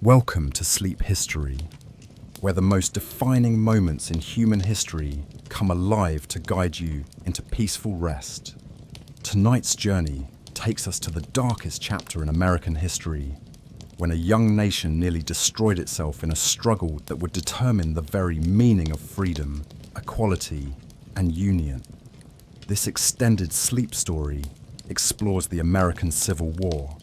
Welcome to Sleep History, where the most defining moments in human history come alive to guide you into peaceful rest. Tonight's journey takes us to the darkest chapter in American history, when a young nation nearly destroyed itself in a struggle that would determine the very meaning of freedom, equality, and union. This extended sleep story explores the American Civil War,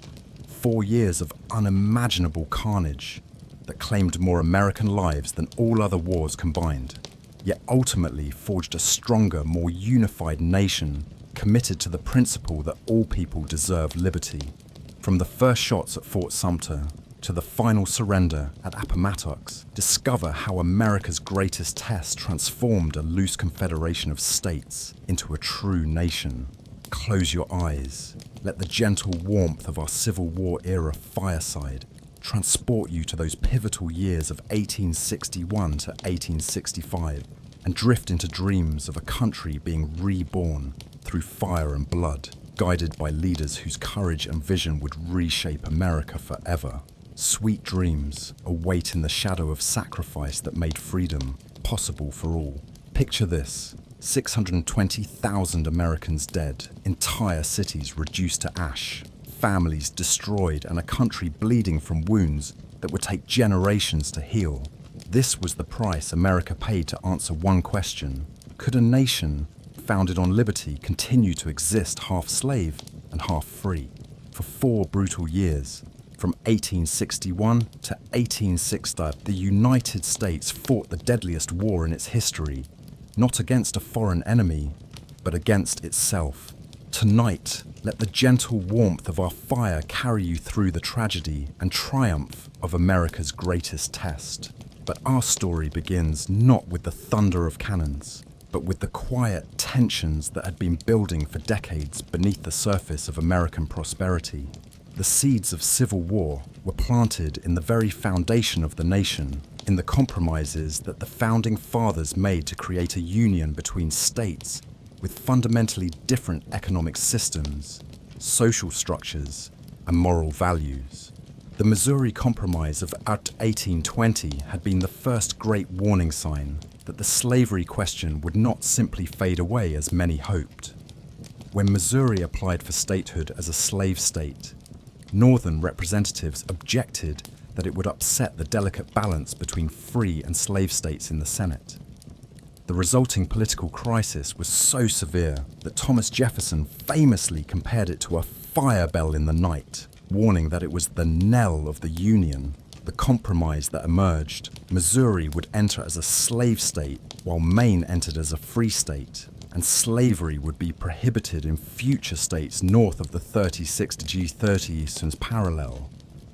4 years of unimaginable carnage that claimed more American lives than all other wars combined, yet ultimately forged a stronger, more unified nation committed to the principle that all people deserve liberty. From the first shots at Fort Sumter to the final surrender at Appomattox, discover how America's greatest test transformed a loose confederation of states into a true nation. Close your eyes. Let the gentle warmth of our Civil War era fireside transport you to those pivotal years of 1861 to 1865 and drift into dreams of a country being reborn through fire and blood, guided by leaders whose courage and vision would reshape America forever. Sweet dreams await in the shadow of sacrifice that made freedom possible for all. Picture this: 620,000 Americans dead, entire cities reduced to ash, families destroyed, and a country bleeding from wounds that would take generations to heal. This was the price America paid to answer one question: could a nation founded on liberty continue to exist half slave and half free? For 4 brutal years, from 1861 to 1860, the United States fought the deadliest war in its history, not against a foreign enemy, but against itself. Tonight, let the gentle warmth of our fire carry you through the tragedy and triumph of America's greatest test. But our story begins not with the thunder of cannons, but with the quiet tensions that had been building for decades beneath the surface of American prosperity. The seeds of civil war were planted in the very foundation of the nation, in the compromises that the founding fathers made to create a union between states with fundamentally different economic systems, social structures, and moral values. The Missouri Compromise of 1820 had been the first great warning sign that the slavery question would not simply fade away as many hoped. When Missouri applied for statehood as a slave state, Northern representatives objected that it would upset the delicate balance between free and slave states in the Senate. The resulting political crisis was so severe that Thomas Jefferson famously compared it to a fire bell in the night, warning that it was the knell of the Union, the compromise that emerged. Missouri would enter as a slave state, while Maine entered as a free state, and slavery would be prohibited in future states north of the 36G30 Eastern's parallel.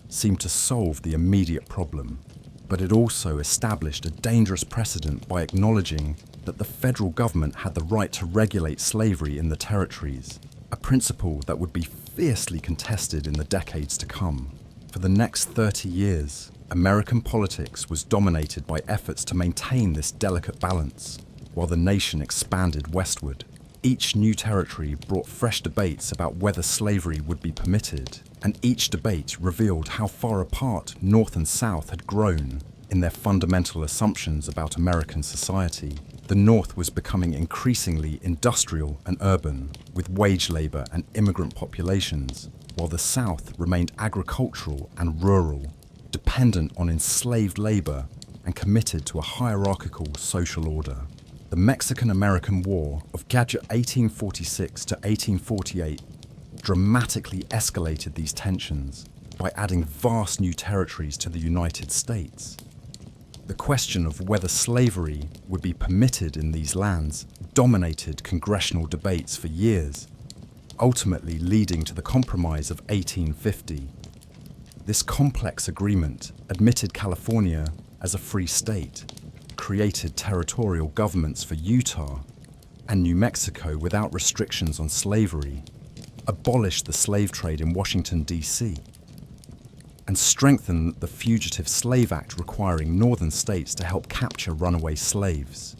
Seemed to solve the immediate problem, but it also established a dangerous precedent by acknowledging that the federal government had the right to regulate slavery in the territories, a principle that would be fiercely contested in the decades to come. For the next 30 years, American politics was dominated by efforts to maintain this delicate balance, while the nation expanded westward. Each new territory brought fresh debates about whether slavery would be permitted, and each debate revealed how far apart North and South had grown in their fundamental assumptions about American society. The North was becoming increasingly industrial and urban, with wage labor and immigrant populations, while the South remained agricultural and rural, dependent on enslaved labor and committed to a hierarchical social order. The Mexican-American War of 1846 to 1848 dramatically escalated these tensions by adding vast new territories to the United States. The question of whether slavery would be permitted in these lands dominated congressional debates for years, ultimately leading to the Compromise of 1850. This complex agreement admitted California as a free state, created territorial governments for Utah and New Mexico without restrictions on slavery, abolished the slave trade in Washington, D.C., and strengthened the Fugitive Slave Act requiring northern states to help capture runaway slaves.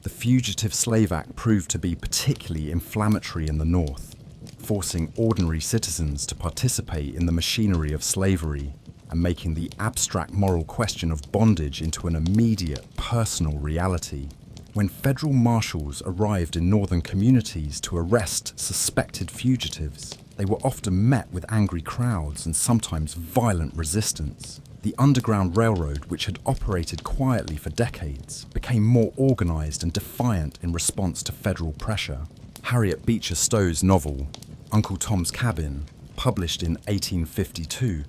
The Fugitive Slave Act proved to be particularly inflammatory in the North, forcing ordinary citizens to participate in the machinery of slavery and making the abstract moral question of bondage into an immediate, personal reality. When federal marshals arrived in northern communities to arrest suspected fugitives, they were often met with angry crowds and sometimes violent resistance. The Underground Railroad, which had operated quietly for decades, became more organized and defiant in response to federal pressure. Harriet Beecher Stowe's novel, Uncle Tom's Cabin, published in 1852,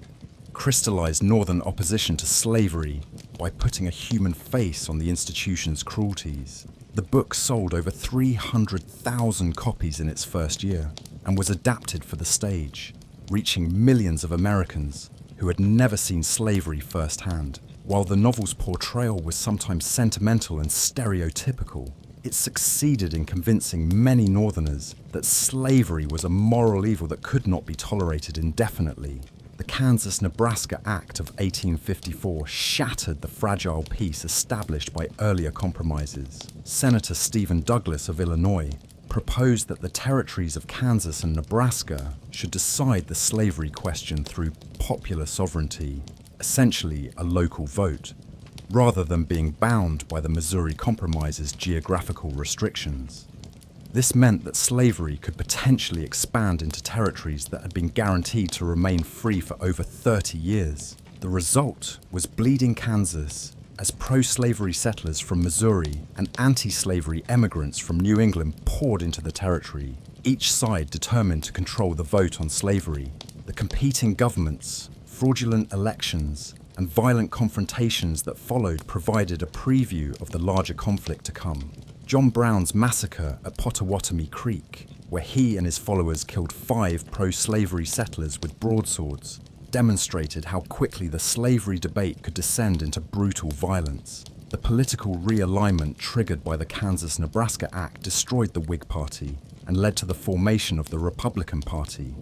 crystallized Northern opposition to slavery by putting a human face on the institution's cruelties. The book sold over 300,000 copies in its first year and was adapted for the stage, reaching millions of Americans who had never seen slavery firsthand. While the novel's portrayal was sometimes sentimental and stereotypical, it succeeded in convincing many Northerners that slavery was a moral evil that could not be tolerated indefinitely. The Kansas-Nebraska Act of 1854 shattered the fragile peace established by earlier compromises. Senator Stephen Douglas of Illinois proposed that the territories of Kansas and Nebraska should decide the slavery question through popular sovereignty, essentially a local vote, rather than being bound by the Missouri Compromise's geographical restrictions. This meant that slavery could potentially expand into territories that had been guaranteed to remain free for over 30 years. The result was bleeding Kansas, as pro-slavery settlers from Missouri and anti-slavery emigrants from New England poured into the territory, each side determined to control the vote on slavery. The competing governments, fraudulent elections, and violent confrontations that followed provided a preview of the larger conflict to come. John Brown's massacre at Pottawatomie Creek, where he and his followers killed 5 pro-slavery settlers with broadswords, demonstrated how quickly the slavery debate could descend into brutal violence. The political realignment triggered by the Kansas-Nebraska Act destroyed the Whig Party and led to the formation of the Republican Party,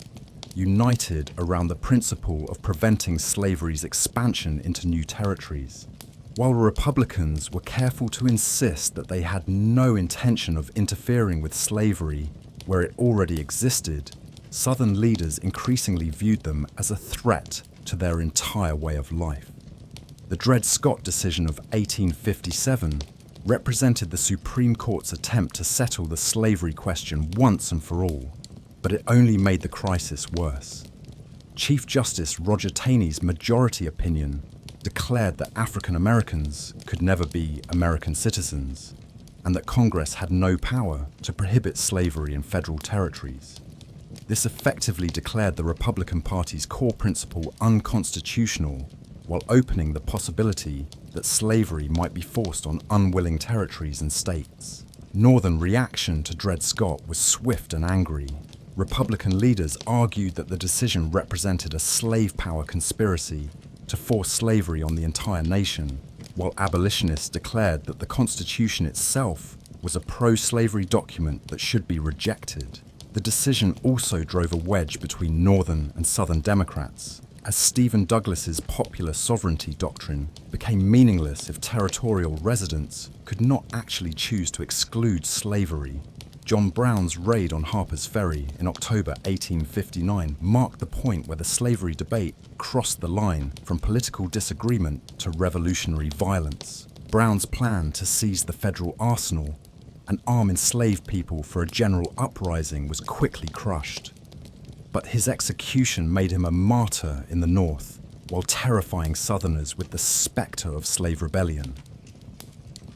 united around the principle of preventing slavery's expansion into new territories. While Republicans were careful to insist that they had no intention of interfering with slavery where it already existed, Southern leaders increasingly viewed them as a threat to their entire way of life. The Dred Scott decision of 1857 represented the Supreme Court's attempt to settle the slavery question once and for all, but it only made the crisis worse. Chief Justice Roger Taney's majority opinion declared that African Americans could never be American citizens, and that Congress had no power to prohibit slavery in federal territories. This effectively declared the Republican Party's core principle unconstitutional, while opening the possibility that slavery might be forced on unwilling territories and states. Northern reaction to Dred Scott was swift and angry. Republican leaders argued that the decision represented a slave power conspiracy to force slavery on the entire nation, while abolitionists declared that the Constitution itself was a pro-slavery document that should be rejected. The decision also drove a wedge between Northern and Southern Democrats, as Stephen Douglas's popular sovereignty doctrine became meaningless if territorial residents could not actually choose to exclude slavery. John Brown's raid on Harper's Ferry in October 1859 marked the point where the slavery debate crossed the line from political disagreement to revolutionary violence. Brown's plan to seize the federal arsenal and arm enslaved people for a general uprising was quickly crushed. But his execution made him a martyr in the North, while terrifying Southerners with the specter of slave rebellion.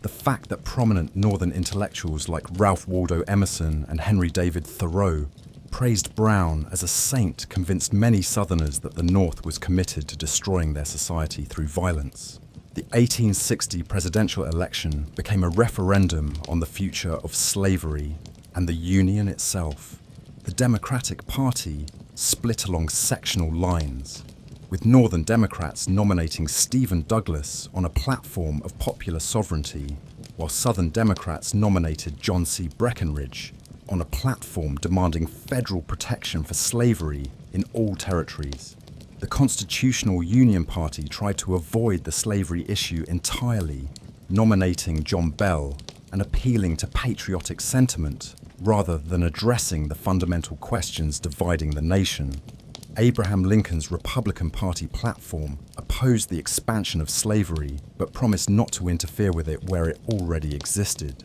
The fact that prominent Northern intellectuals like Ralph Waldo Emerson and Henry David Thoreau praised Brown as a saint convinced many Southerners that the North was committed to destroying their society through violence. The 1860 presidential election became a referendum on the future of slavery and the Union itself. The Democratic Party split along sectional lines, with Northern Democrats nominating Stephen Douglas on a platform of popular sovereignty, while Southern Democrats nominated John C. Breckinridge on a platform demanding federal protection for slavery in all territories. The Constitutional Union Party tried to avoid the slavery issue entirely, nominating John Bell and appealing to patriotic sentiment rather than addressing the fundamental questions dividing the nation. Abraham Lincoln's Republican Party platform opposed the expansion of slavery, but promised not to interfere with it where it already existed.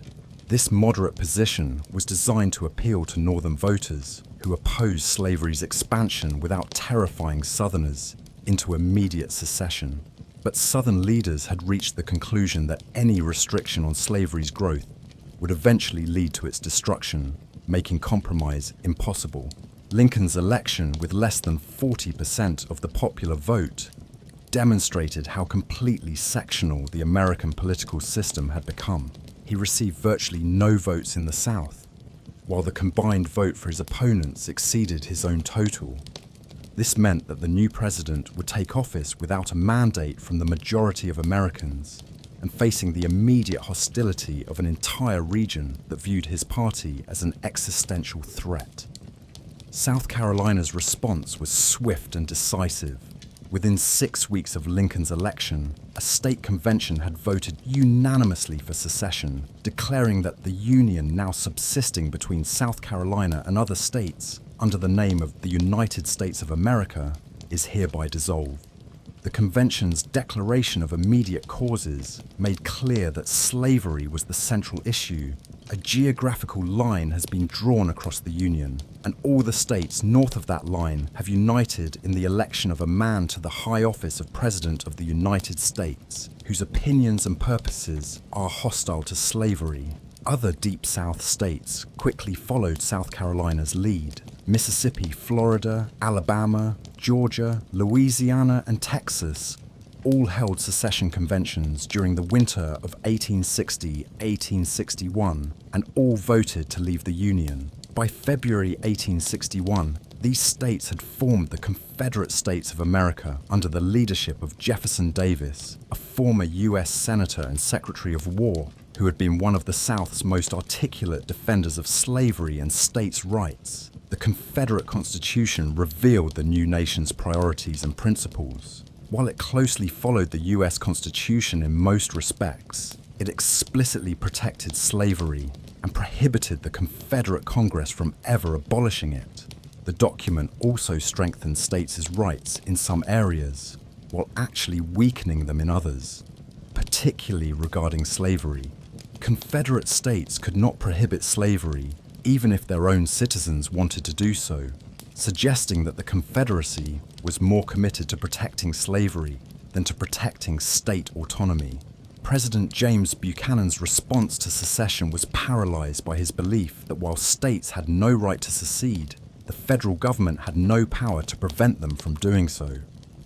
This moderate position was designed to appeal to Northern voters who opposed slavery's expansion without terrifying Southerners into immediate secession. But Southern leaders had reached the conclusion that any restriction on slavery's growth would eventually lead to its destruction, making compromise impossible. Lincoln's election, with less than 40% of the popular vote, demonstrated how completely sectional the American political system had become. He received virtually no votes in the South, while the combined vote for his opponents exceeded his own total. This meant that the new president would take office without a mandate from the majority of Americans and facing the immediate hostility of an entire region that viewed his party as an existential threat. South Carolina's response was swift and decisive. Within 6 weeks of Lincoln's election, a state convention had voted unanimously for secession, declaring that the union now subsisting between South Carolina and other states under the name of the United States of America is hereby dissolved. The convention's declaration of immediate causes made clear that slavery was the central issue. A geographical line has been drawn across the Union, and all the states north of that line have united in the election of a man to the high office of President of the United States, whose opinions and purposes are hostile to slavery. Other Deep South states quickly followed South Carolina's lead. Mississippi, Florida, Alabama, Georgia, Louisiana, and Texas all held secession conventions during the winter of 1860-1861 and all voted to leave the Union. By February 1861, these states had formed the Confederate States of America under the leadership of Jefferson Davis, a former U.S. Senator and Secretary of War who had been one of the South's most articulate defenders of slavery and states' rights. The Confederate Constitution revealed the new nation's priorities and principles. While it closely followed the U.S. Constitution in most respects, it explicitly protected slavery and prohibited the Confederate Congress from ever abolishing it. The document also strengthened states' rights in some areas, while actually weakening them in others, particularly regarding slavery. Confederate states could not prohibit slavery, even if their own citizens wanted to do so, suggesting that the Confederacy was more committed to protecting slavery than to protecting state autonomy. President James Buchanan's response to secession was paralyzed by his belief that while states had no right to secede, the federal government had no power to prevent them from doing so.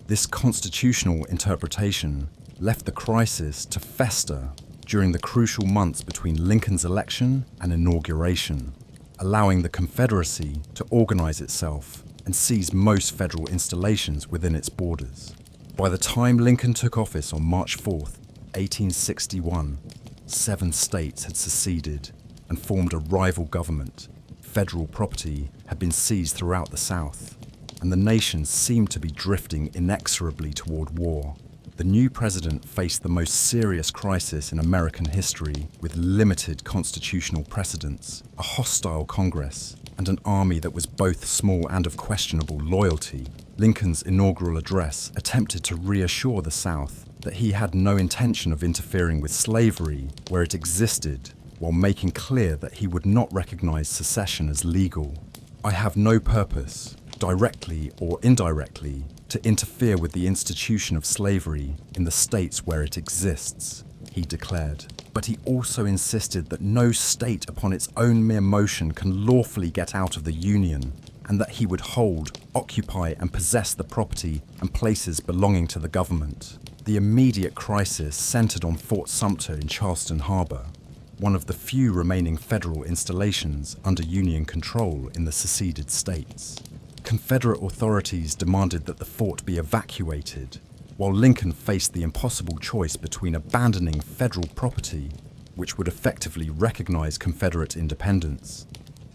This constitutional interpretation left the crisis to fester during the crucial months between Lincoln's election and inauguration, allowing the Confederacy to organize itself and seize most federal installations within its borders. By the time Lincoln took office on March 4, 1861, 7 states had seceded and formed a rival government. Federal property had been seized throughout the South, and the nation seemed to be drifting inexorably toward war. The new president faced the most serious crisis in American history, with limited constitutional precedents, a hostile Congress, and an army that was both small and of questionable loyalty. Lincoln's inaugural address attempted to reassure the South that he had no intention of interfering with slavery where it existed, while making clear that he would not recognize secession as legal. "I have no purpose, directly or indirectly, to interfere with the institution of slavery in the states where it exists," he declared. But he also insisted that no state upon its own mere motion can lawfully get out of the Union, and that he would hold, occupy, and possess the property and places belonging to the government. The immediate crisis centered on Fort Sumter in Charleston Harbor, one of the few remaining federal installations under Union control in the seceded states. Confederate authorities demanded that the fort be evacuated, while Lincoln faced the impossible choice between abandoning federal property, which would effectively recognize Confederate independence,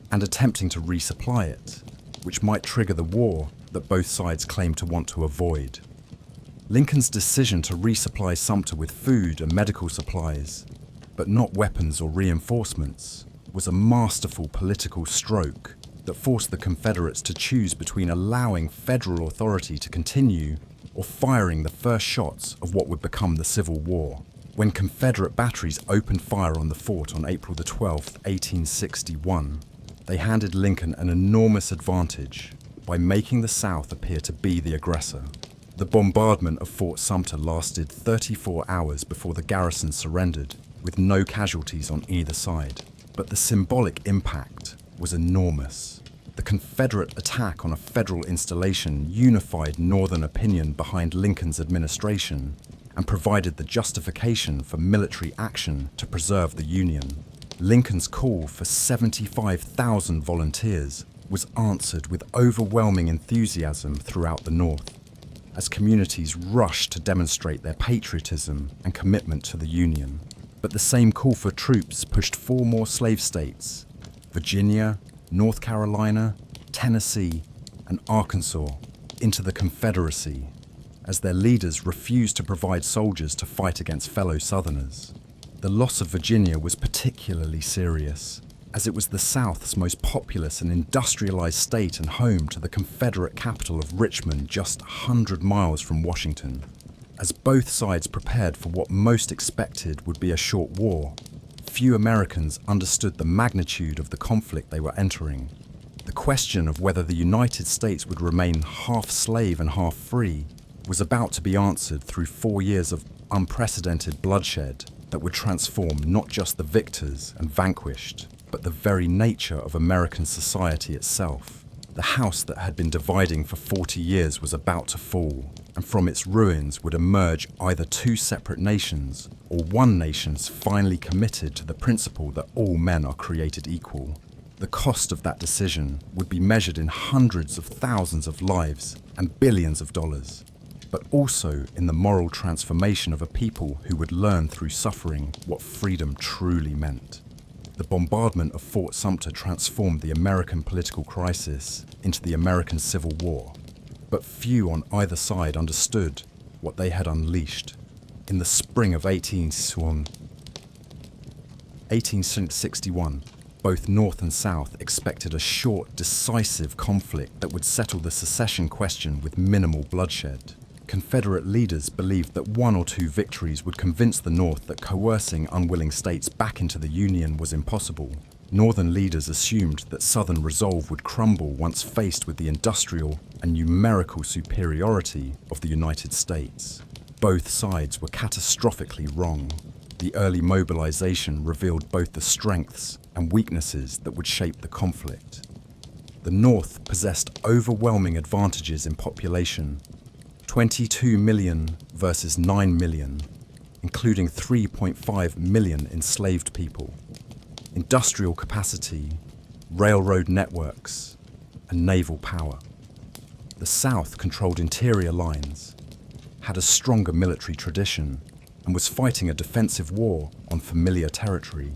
and attempting to resupply it, which might trigger the war that both sides claimed to want to avoid. Lincoln's decision to resupply Sumter with food and medical supplies, but not weapons or reinforcements, was a masterful political stroke. that forced the Confederates to choose between allowing federal authority to continue or firing the first shots of what would become the Civil War. When Confederate batteries opened fire on the fort on April the 12th, 1861, they handed Lincoln an enormous advantage by making the South appear to be the aggressor. The bombardment of Fort Sumter lasted 34 hours before the garrison surrendered, with no casualties on either side. But the symbolic impact was enormous. The Confederate attack on a federal installation unified Northern opinion behind Lincoln's administration and provided the justification for military action to preserve the Union. Lincoln's call for 75,000 volunteers was answered with overwhelming enthusiasm throughout the North, as communities rushed to demonstrate their patriotism and commitment to the Union. But the same call for troops pushed 4 more slave states, Virginia, North Carolina, Tennessee, and Arkansas, into the Confederacy, as their leaders refused to provide soldiers to fight against fellow Southerners. The loss of Virginia was particularly serious, as it was the South's most populous and industrialized state and home to the Confederate capital of Richmond, just 100 miles from Washington. As both sides prepared for what most expected would be a short war, few Americans understood the magnitude of the conflict they were entering. The question of whether the United States would remain half slave and half free was about to be answered through 4 years of unprecedented bloodshed that would transform not just the victors and vanquished, but the very nature of American society itself. The house that had been dividing for 40 years was about to fall, and from its ruins would emerge either 2 separate nations or one nation finally committed to the principle that all men are created equal. The cost of that decision would be measured in hundreds of thousands of lives and billions of dollars, but also in the moral transformation of a people who would learn through suffering what freedom truly meant. The bombardment of Fort Sumter transformed the American political crisis into the American Civil War, but few on either side understood what they had unleashed. In the spring of 1861, both North and South expected a short, decisive conflict that would settle the secession question with minimal bloodshed. Confederate leaders believed that 1 or 2 victories would convince the North that coercing unwilling states back into the Union was impossible. Northern leaders assumed that Southern resolve would crumble once faced with the industrial and numerical superiority of the United States. Both sides were catastrophically wrong. The early mobilization revealed both the strengths and weaknesses that would shape the conflict. The North possessed overwhelming advantages in population: 22 million versus 9 million, including 3.5 million enslaved people, industrial capacity, railroad networks, and naval power. The South controlled interior lines, had a stronger military tradition, and was fighting a defensive war on familiar territory.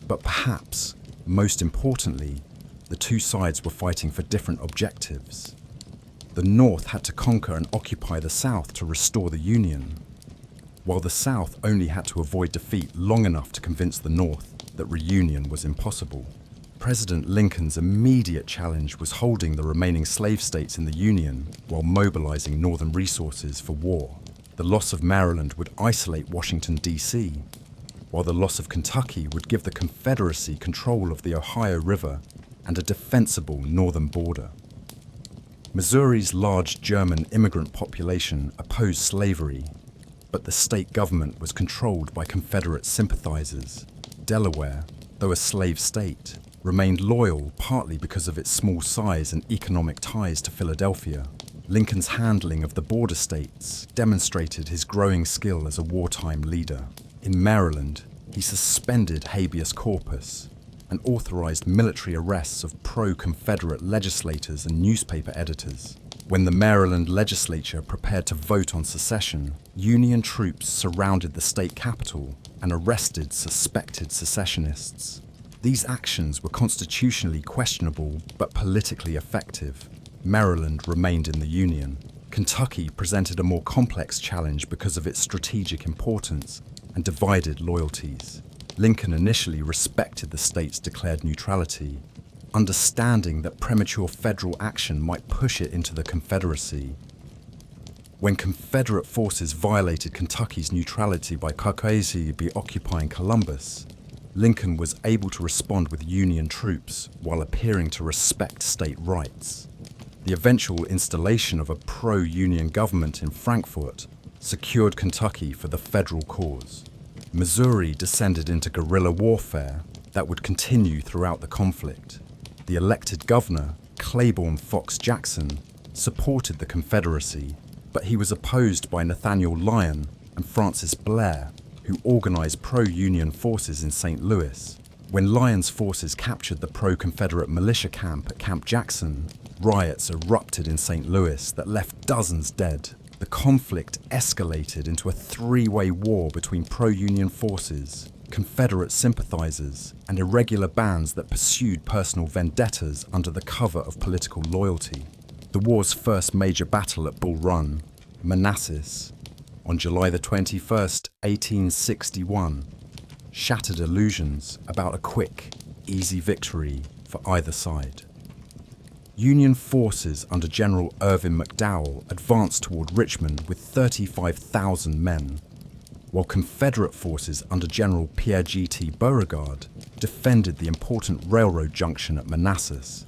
But perhaps, most importantly, the 2 sides were fighting for different objectives. The North had to conquer and occupy the South to restore the Union, while the South only had to avoid defeat long enough to convince the North that reunion was impossible. President Lincoln's immediate challenge was holding the remaining slave states in the Union while mobilizing Northern resources for war. The loss of Maryland would isolate Washington, D.C., while the loss of Kentucky would give the Confederacy control of the Ohio River and a defensible northern border. Missouri's large German immigrant population opposed slavery, but the state government was controlled by Confederate sympathizers. Delaware, though a slave state, remained loyal partly because of its small size and economic ties to Philadelphia. Lincoln's handling of the border states demonstrated his growing skill as a wartime leader. In Maryland, he suspended habeas corpus and authorized military arrests of pro-Confederate legislators and newspaper editors. When the Maryland legislature prepared to vote on secession, Union troops surrounded the state capitol and arrested suspected secessionists. These actions were constitutionally questionable but politically effective. Maryland remained in the Union. Kentucky presented a more complex challenge because of its strategic importance and divided loyalties. Lincoln initially respected the state's declared neutrality, understanding that premature federal action might push it into the Confederacy. When Confederate forces violated Kentucky's neutrality by occupying Columbus, Lincoln was able to respond with Union troops while appearing to respect state rights. The eventual installation of a pro-Union government in Frankfort secured Kentucky for the federal cause. Missouri descended into guerrilla warfare that would continue throughout the conflict. The elected governor, Claiborne Fox Jackson, supported the Confederacy, but he was opposed by Nathaniel Lyon and Francis Blair, who organized pro-Union forces in St. Louis. When Lyon's forces captured the pro-Confederate militia camp at Camp Jackson, riots erupted in St. Louis that left dozens dead. The conflict escalated into a three-way war between pro-Union forces, Confederate sympathizers, and irregular bands that pursued personal vendettas under the cover of political loyalty. The war's first major battle at Bull Run, Manassas, on July the 21st, 1861, shattered illusions about a quick, easy victory for either side. Union forces under General Irvin McDowell advanced toward Richmond with 35,000 men, while Confederate forces under General Pierre G.T. Beauregard defended the important railroad junction at Manassas.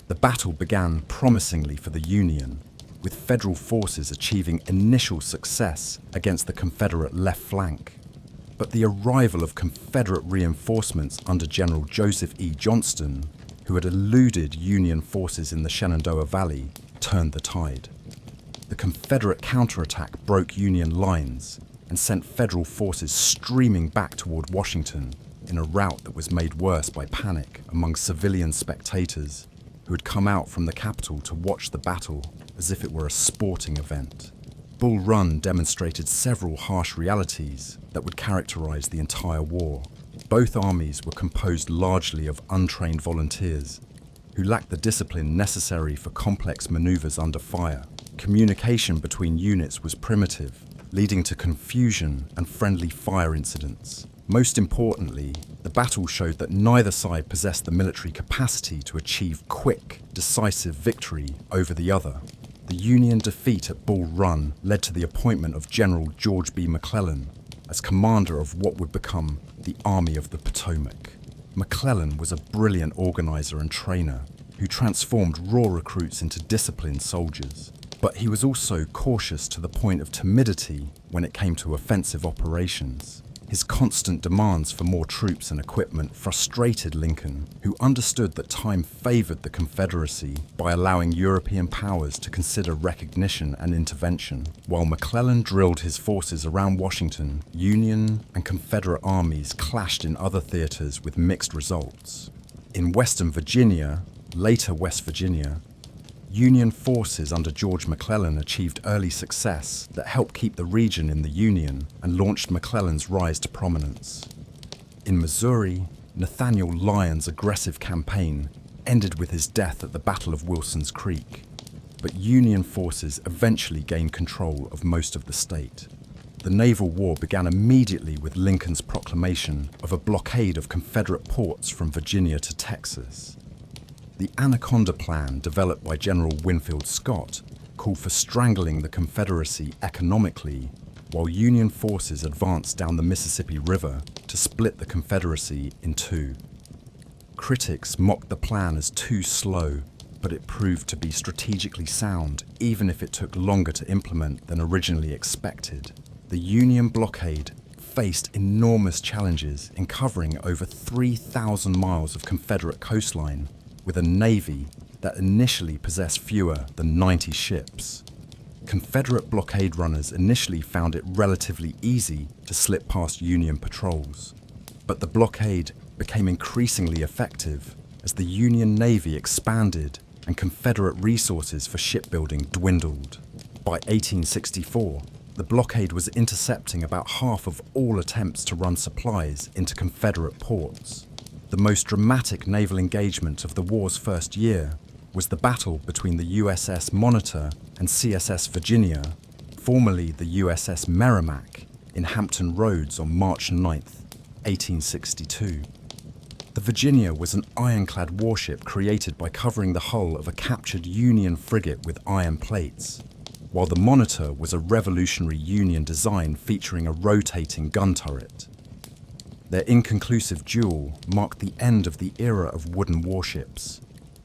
The battle began promisingly for the Union, with Federal forces achieving initial success against the Confederate left flank. But the arrival of Confederate reinforcements under General Joseph E. Johnston, who had eluded Union forces in the Shenandoah Valley, turned the tide. The Confederate counterattack broke Union lines and sent Federal forces streaming back toward Washington in a rout that was made worse by panic among civilian spectators who had come out from the Capitol to watch the battle as if it were a sporting event. Bull Run demonstrated several harsh realities that would characterize the entire war. Both armies were composed largely of untrained volunteers who lacked the discipline necessary for complex maneuvers under fire. Communication between units was primitive, leading to confusion and friendly fire incidents. Most importantly, the battle showed that neither side possessed the military capacity to achieve quick, decisive victory over the other. The Union defeat at Bull Run led to the appointment of General George B. McClellan as commander of what would become the Army of the Potomac. McClellan was a brilliant organizer and trainer who transformed raw recruits into disciplined soldiers. But he was also cautious to the point of timidity when it came to offensive operations. His constant demands for more troops and equipment frustrated Lincoln, who understood that time favored the Confederacy by allowing European powers to consider recognition and intervention. While McClellan drilled his forces around Washington, Union and Confederate armies clashed in other theaters with mixed results. In Western Virginia, later West Virginia, Union forces under George McClellan achieved early success that helped keep the region in the Union and launched McClellan's rise to prominence. In Missouri, Nathaniel Lyon's aggressive campaign ended with his death at the Battle of Wilson's Creek, but Union forces eventually gained control of most of the state. The naval war began immediately with Lincoln's proclamation of a blockade of Confederate ports from Virginia to Texas. The Anaconda Plan, developed by General Winfield Scott, called for strangling the Confederacy economically, while Union forces advanced down the Mississippi River to split the Confederacy in two. Critics mocked the plan as too slow, but it proved to be strategically sound, even if it took longer to implement than originally expected. The Union blockade faced enormous challenges in covering over 3,000 miles of Confederate coastline, with a navy that initially possessed fewer than 90 ships. Confederate blockade runners initially found it relatively easy to slip past Union patrols, but the blockade became increasingly effective as the Union Navy expanded and Confederate resources for shipbuilding dwindled. By 1864, the blockade was intercepting about half of all attempts to run supplies into Confederate ports. The most dramatic naval engagement of the war's first year was the battle between the USS Monitor and CSS Virginia, formerly the USS Merrimack, in Hampton Roads on March 9, 1862. The Virginia was an ironclad warship created by covering the hull of a captured Union frigate with iron plates, while the Monitor was a revolutionary Union design featuring a rotating gun turret. Their inconclusive duel marked the end of the era of wooden warships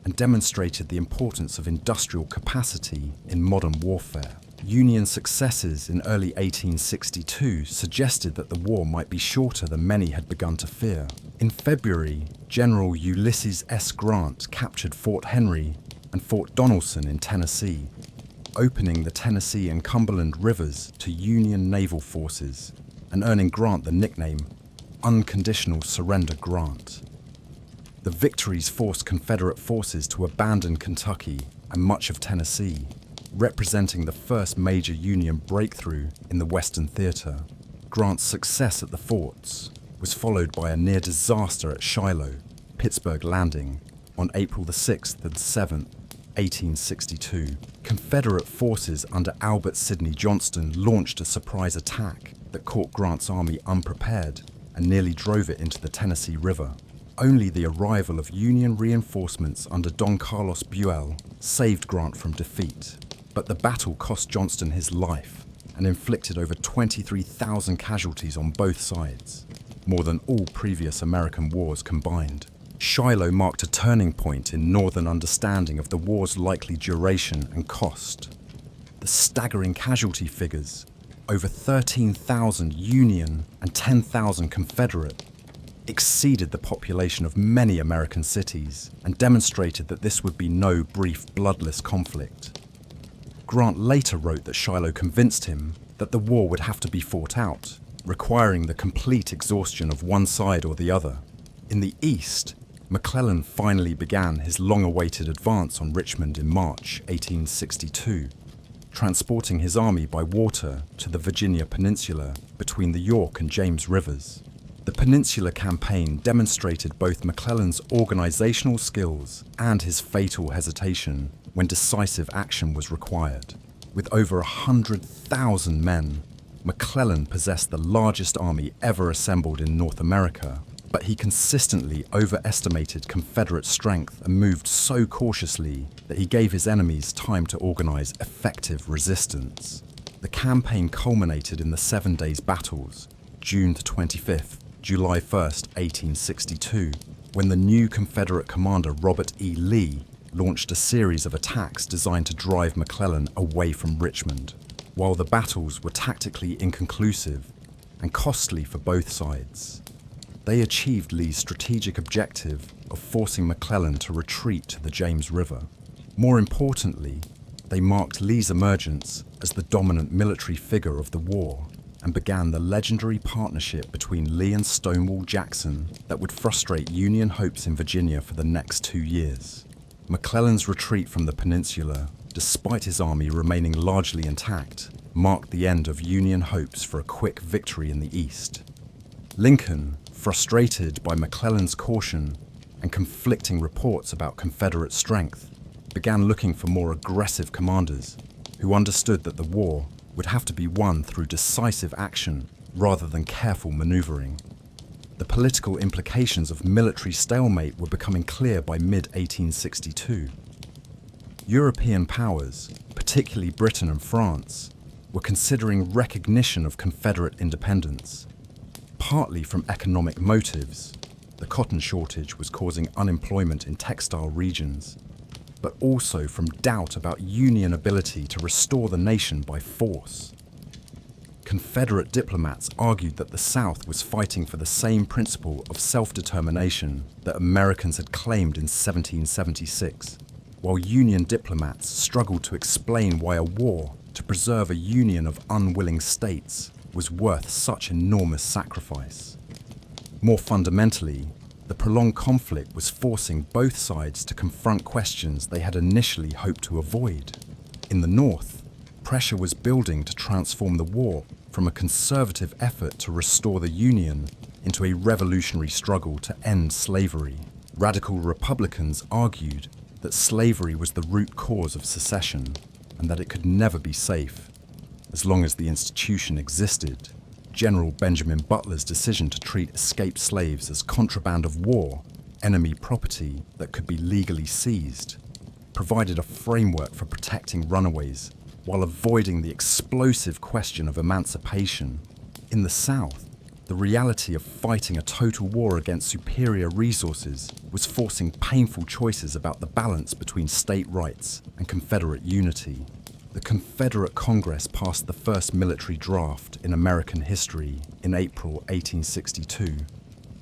and demonstrated the importance of industrial capacity in modern warfare. Union successes in early 1862 suggested that the war might be shorter than many had begun to fear. In February, General Ulysses S. Grant captured Fort Henry and Fort Donelson in Tennessee, opening the Tennessee and Cumberland rivers to Union naval forces and earning Grant the nickname Unconditional Surrender Grant. The victories forced Confederate forces to abandon Kentucky and much of Tennessee, representing the first major Union breakthrough in the Western theater. Grant's success at the forts was followed by a near disaster at Shiloh, Pittsburgh Landing, on April the 6th and 7th, 1862. Confederate forces under Albert Sidney Johnston launched a surprise attack that caught Grant's army unprepared and nearly drove it into the Tennessee River. Only the arrival of Union reinforcements under Don Carlos Buell saved Grant from defeat. But the battle cost Johnston his life and inflicted over 23,000 casualties on both sides, more than all previous American wars combined. Shiloh marked a turning point in Northern understanding of the war's likely duration and cost. The staggering casualty figures, over 13,000 Union and 10,000 Confederate, exceeded the population of many American cities and demonstrated that this would be no brief, bloodless conflict. Grant later wrote that Shiloh convinced him that the war would have to be fought out, requiring the complete exhaustion of one side or the other. In the East, McClellan finally began his long-awaited advance on Richmond in March 1862, transporting his army by water to the Virginia Peninsula between the York and James Rivers. The Peninsula Campaign demonstrated both McClellan's organizational skills and his fatal hesitation when decisive action was required. With over 100,000 men, McClellan possessed the largest army ever assembled in North America, but he consistently overestimated Confederate strength and moved so cautiously that he gave his enemies time to organize effective resistance. The campaign culminated in the 7 days battles, June the 25th, July 1st, 1862, when the new Confederate commander Robert E. Lee launched a series of attacks designed to drive McClellan away from Richmond. While the battles were tactically inconclusive and costly for both sides, they achieved Lee's strategic objective of forcing McClellan to retreat to the James River. More importantly, they marked Lee's emergence as the dominant military figure of the war and began the legendary partnership between Lee and Stonewall Jackson that would frustrate Union hopes in Virginia for the next 2 years. McClellan's retreat from the peninsula, despite his army remaining largely intact, marked the end of Union hopes for a quick victory in the East. Lincoln, frustrated by McClellan's caution and conflicting reports about Confederate strength, began looking for more aggressive commanders who understood that the war would have to be won through decisive action rather than careful maneuvering. The political implications of military stalemate were becoming clear by mid-1862. European powers, particularly Britain and France, were considering recognition of Confederate independence. Partly from economic motives, the cotton shortage was causing unemployment in textile regions, but also from doubt about Union ability to restore the nation by force. Confederate diplomats argued that the South was fighting for the same principle of self-determination that Americans had claimed in 1776, while Union diplomats struggled to explain why a war to preserve a union of unwilling states was worth such enormous sacrifice. More fundamentally, the prolonged conflict was forcing both sides to confront questions they had initially hoped to avoid. In the North, pressure was building to transform the war from a conservative effort to restore the Union into a revolutionary struggle to end slavery. Radical Republicans argued that slavery was the root cause of secession and that it could never be safe as long as the institution existed. General Benjamin Butler's decision to treat escaped slaves as contraband of war enemy property that could be legally seized, provided a framework for protecting runaways while avoiding the explosive question of emancipation. In the South, the reality of fighting a total war against superior resources was forcing painful choices about the balance between state rights and Confederate unity. The Confederate Congress passed the first military draft in American history in April 1862,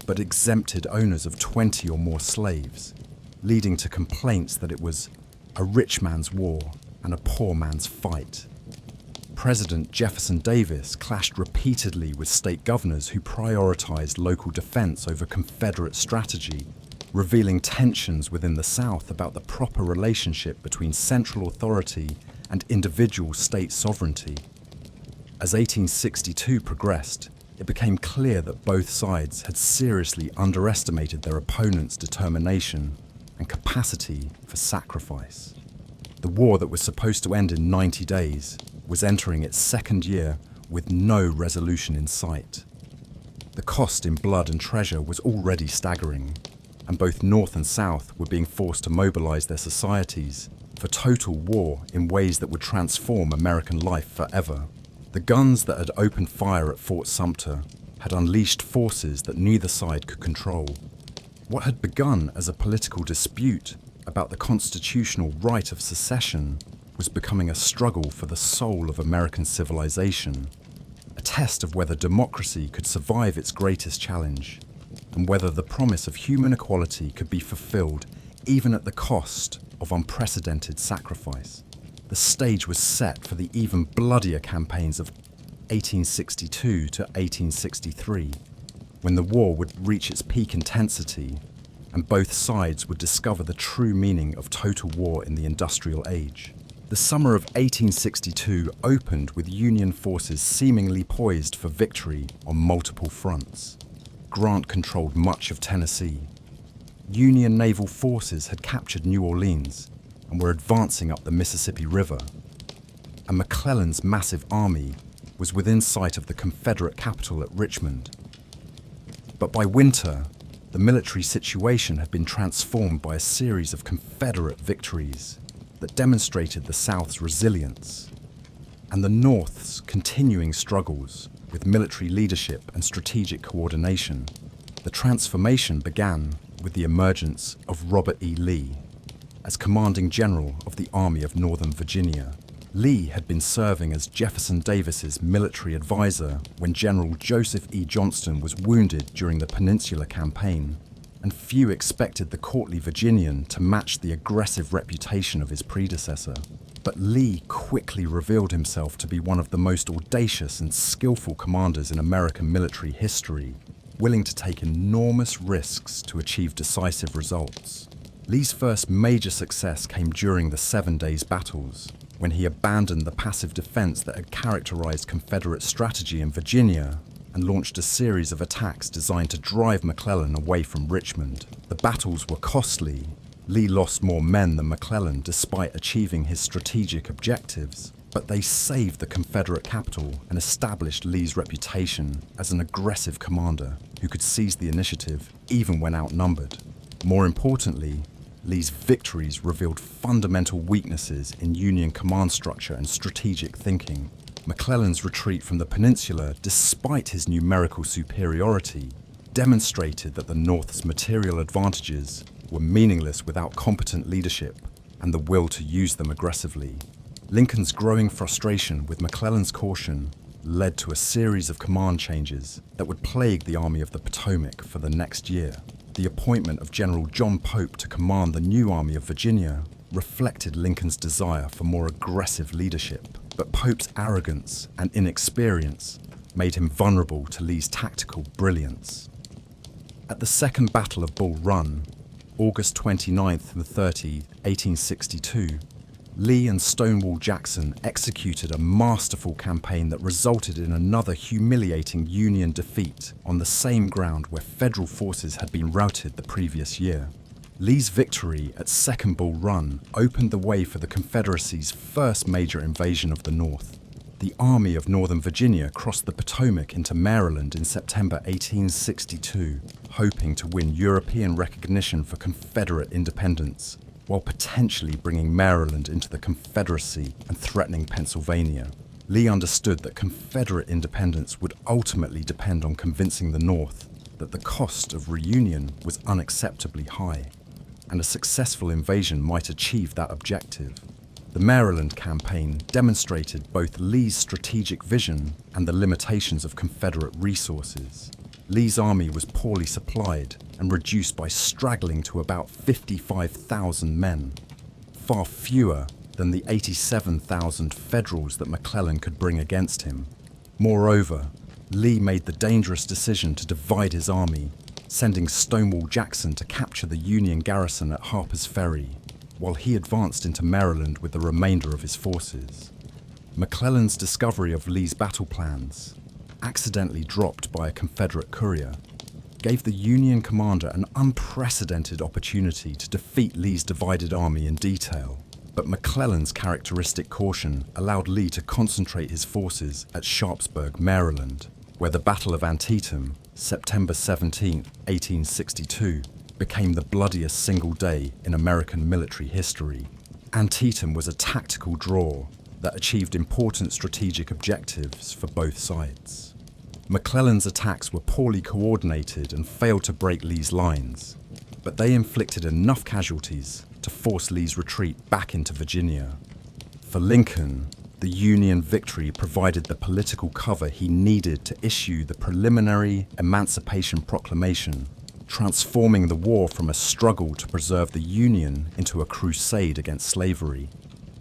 but exempted owners of 20 or more slaves, leading to complaints that it was a rich man's war and a poor man's fight. President Jefferson Davis clashed repeatedly with state governors who prioritized local defense over Confederate strategy, revealing tensions within the South about the proper relationship between central authority and individual state sovereignty. As 1862 progressed, it became clear that both sides had seriously underestimated their opponent's determination and capacity for sacrifice. The war that was supposed to end in 90 days was entering its second year with no resolution in sight. The cost in blood and treasure was already staggering, and both North and South were being forced to mobilize their societies for total war in ways that would transform American life forever. The guns that had opened fire at Fort Sumter had unleashed forces that neither side could control. What had begun as a political dispute about the constitutional right of secession was becoming a struggle for the soul of American civilization, a test of whether democracy could survive its greatest challenge, and whether the promise of human equality could be fulfilled even at the cost of unprecedented sacrifice. The stage was set for the even bloodier campaigns of 1862 to 1863, when the war would reach its peak intensity and both sides would discover the true meaning of total war in the industrial age. The summer of 1862 opened with Union forces seemingly poised for victory on multiple fronts. Grant controlled much of Tennessee. Union naval forces had captured New Orleans and were advancing up the Mississippi River. And McClellan's massive army was within sight of the Confederate capital at Richmond. But by winter, the military situation had been transformed by a series of Confederate victories that demonstrated the South's resilience and the North's continuing struggles with military leadership and strategic coordination. The transformation began with the emergence of Robert E. Lee as commanding general of the Army of Northern Virginia. Lee had been serving as Jefferson Davis's military advisor when General Joseph E. Johnston was wounded during the Peninsula Campaign, and few expected the courtly Virginian to match the aggressive reputation of his predecessor. But Lee quickly revealed himself to be one of the most audacious and skillful commanders in American military history, willing to take enormous risks to achieve decisive results. Lee's first major success came during the 7 Days Battles, when he abandoned the passive defense that had characterized Confederate strategy in Virginia and launched a series of attacks designed to drive McClellan away from Richmond. The battles were costly. Lee lost more men than McClellan despite achieving his strategic objectives, but they saved the Confederate capital and established Lee's reputation as an aggressive commander who could seize the initiative even when outnumbered. More importantly, Lee's victories revealed fundamental weaknesses in Union command structure and strategic thinking. McClellan's retreat from the peninsula, despite his numerical superiority, demonstrated that the North's material advantages were meaningless without competent leadership and the will to use them aggressively. Lincoln's growing frustration with McClellan's caution led to a series of command changes that would plague the Army of the Potomac for the next year. The appointment of General John Pope to command the new Army of Virginia reflected Lincoln's desire for more aggressive leadership, but Pope's arrogance and inexperience made him vulnerable to Lee's tactical brilliance. At the Second Battle of Bull Run, August 29th and 30, 1862, Lee and Stonewall Jackson executed a masterful campaign that resulted in another humiliating Union defeat on the same ground where Federal forces had been routed the previous year. Lee's victory at Second Bull Run opened the way for the Confederacy's first major invasion of the North. The The Army of Northern Virginia crossed the Potomac into Maryland in September 1862, hoping to win European recognition for Confederate independence, while potentially bringing Maryland into the Confederacy and threatening Pennsylvania. Lee understood that Confederate independence would ultimately depend on convincing the North that the cost of reunion was unacceptably high, and a successful invasion might achieve that objective. The Maryland campaign demonstrated both Lee's strategic vision and the limitations of Confederate resources. Lee's army was poorly supplied and reduced by straggling to about 55,000 men, far fewer than the 87,000 Federals that McClellan could bring against him. Moreover, Lee made the dangerous decision to divide his army, sending Stonewall Jackson to capture the Union garrison at Harper's Ferry, while he advanced into Maryland with the remainder of his forces. McClellan's discovery of Lee's battle plans, accidentally dropped by a Confederate courier, gave the Union commander an unprecedented opportunity to defeat Lee's divided army in detail. But McClellan's characteristic caution allowed Lee to concentrate his forces at Sharpsburg, Maryland, where the Battle of Antietam, September 17, 1862, became the bloodiest single day in American military history. Antietam was a tactical draw that achieved important strategic objectives for both sides. McClellan's attacks were poorly coordinated and failed to break Lee's lines, but they inflicted enough casualties to force Lee's retreat back into Virginia. For Lincoln, the Union victory provided the political cover he needed to issue the preliminary Emancipation Proclamation, transforming the war from a struggle to preserve the Union into a crusade against slavery.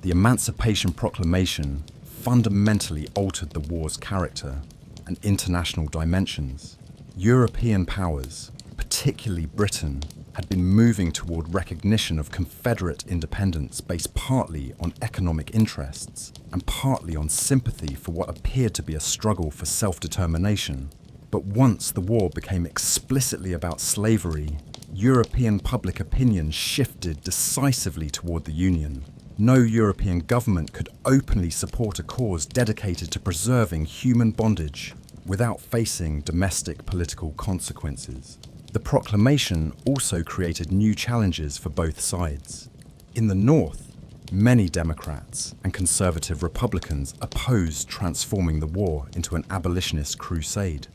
The Emancipation Proclamation fundamentally altered the war's character and international dimensions. European powers, particularly Britain, had been moving toward recognition of Confederate independence based partly on economic interests and partly on sympathy for what appeared to be a struggle for self-determination. But once the war became explicitly about slavery, European public opinion shifted decisively toward the Union. No European government could openly support a cause dedicated to preserving human bondage without facing domestic political consequences. The proclamation also created new challenges for both sides. In the North, many Democrats and conservative Republicans opposed transforming the war into an abolitionist crusade,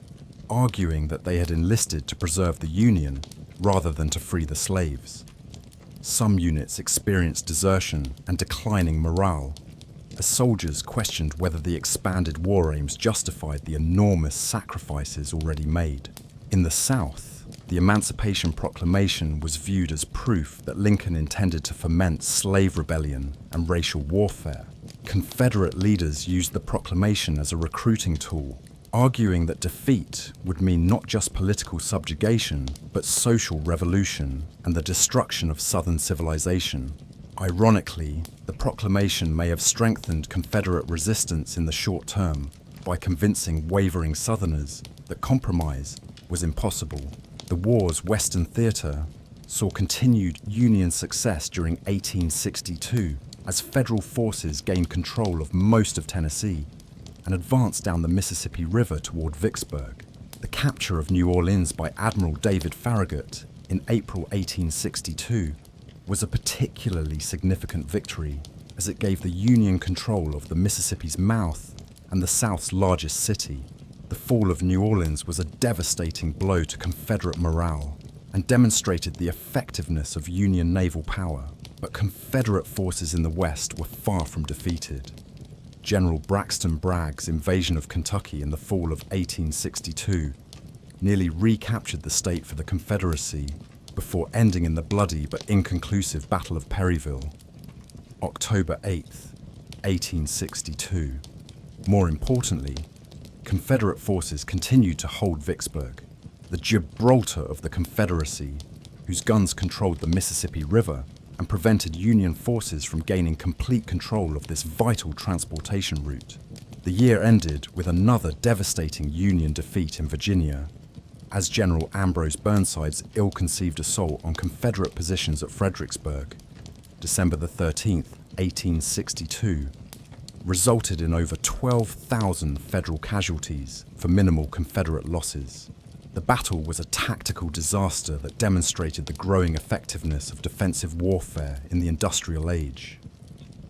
arguing that they had enlisted to preserve the Union rather than to free the slaves. Some units experienced desertion and declining morale, as soldiers questioned whether the expanded war aims justified the enormous sacrifices already made. In the South, the Emancipation Proclamation was viewed as proof that Lincoln intended to foment slave rebellion and racial warfare. Confederate leaders used the proclamation as a recruiting tool, arguing that defeat would mean not just political subjugation, but social revolution and the destruction of Southern civilization. Ironically, the proclamation may have strengthened Confederate resistance in the short term by convincing wavering Southerners that compromise was impossible. The war's Western theater saw continued Union success during 1862 as federal forces gained control of most of Tennessee and advanced down the Mississippi River toward Vicksburg. The capture of New Orleans by Admiral David Farragut in April 1862 was a particularly significant victory, as it gave the Union control of the Mississippi's mouth and the South's largest city. The fall of New Orleans was a devastating blow to Confederate morale and demonstrated the effectiveness of Union naval power, but Confederate forces in the West were far from defeated. General Braxton Bragg's invasion of Kentucky in the fall of 1862 nearly recaptured the state for the Confederacy before ending in the bloody but inconclusive Battle of Perryville, October 8, 1862. More importantly, Confederate forces continued to hold Vicksburg, the Gibraltar of the Confederacy, whose guns controlled the Mississippi River and prevented Union forces from gaining complete control of this vital transportation route. The year ended with another devastating Union defeat in Virginia, as General Ambrose Burnside's ill-conceived assault on Confederate positions at Fredericksburg, December 13, 1862, resulted in over 12,000 Federal casualties for minimal Confederate losses. The battle was a tactical disaster that demonstrated the growing effectiveness of defensive warfare in the industrial age,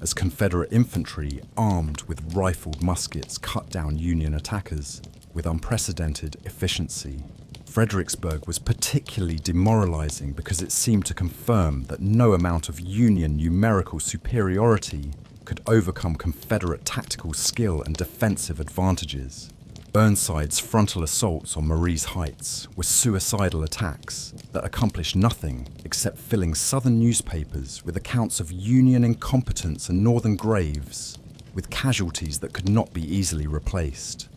as Confederate infantry armed with rifled muskets cut down Union attackers with unprecedented efficiency. Fredericksburg was particularly demoralizing because it seemed to confirm that no amount of Union numerical superiority could overcome Confederate tactical skill and defensive advantages. Burnside's frontal assaults on Marye's Heights were suicidal attacks that accomplished nothing except filling Southern newspapers with accounts of Union incompetence and Northern graves, with casualties that could not be easily replaced.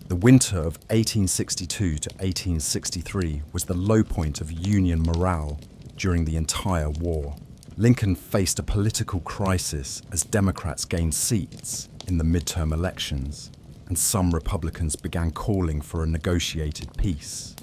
The winter of 1862 to 1863 was the low point of Union morale during the entire war. Lincoln faced a political crisis as Democrats gained seats in the midterm elections, and some Republicans began calling for a negotiated peace.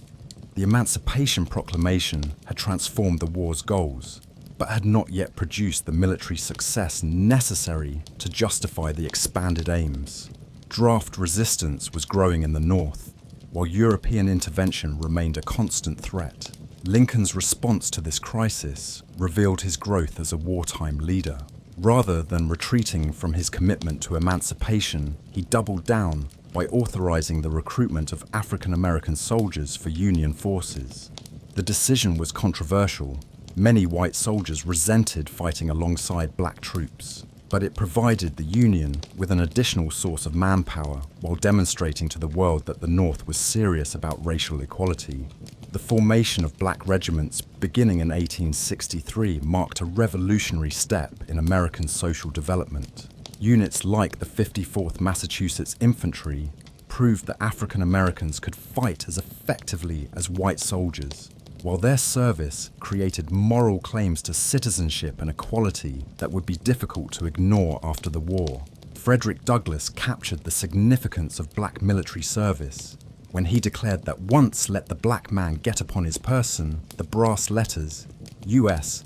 The Emancipation Proclamation had transformed the war's goals, but had not yet produced the military success necessary to justify the expanded aims. Draft resistance was growing in the North, while European intervention remained a constant threat. Lincoln's response to this crisis revealed his growth as a wartime leader. Rather than retreating from his commitment to emancipation, he doubled down by authorizing the recruitment of African American soldiers for Union forces. The decision was controversial. Many white soldiers resented fighting alongside black troops, but it provided the Union with an additional source of manpower while demonstrating to the world that the North was serious about racial equality. The formation of black regiments beginning in 1863 marked a revolutionary step in American social development. Units like the 54th Massachusetts Infantry proved that African Americans could fight as effectively as white soldiers, while their service created moral claims to citizenship and equality that would be difficult to ignore after the war. Frederick Douglass captured the significance of black military service when he declared that once let the black man get upon his person the brass letters, U.S.,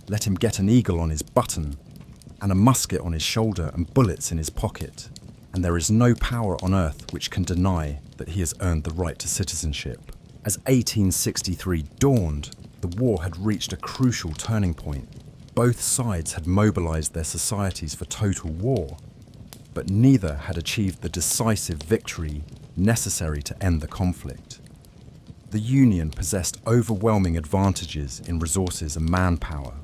let him get an eagle on his button, and a musket on his shoulder and bullets in his pocket, and there is no power on earth which can deny that he has earned the right to citizenship. As 1863 dawned, the war had reached a crucial turning point. Both sides had mobilized their societies for total war, but neither had achieved the decisive victory necessary to end the conflict. The Union possessed overwhelming advantages in resources and manpower,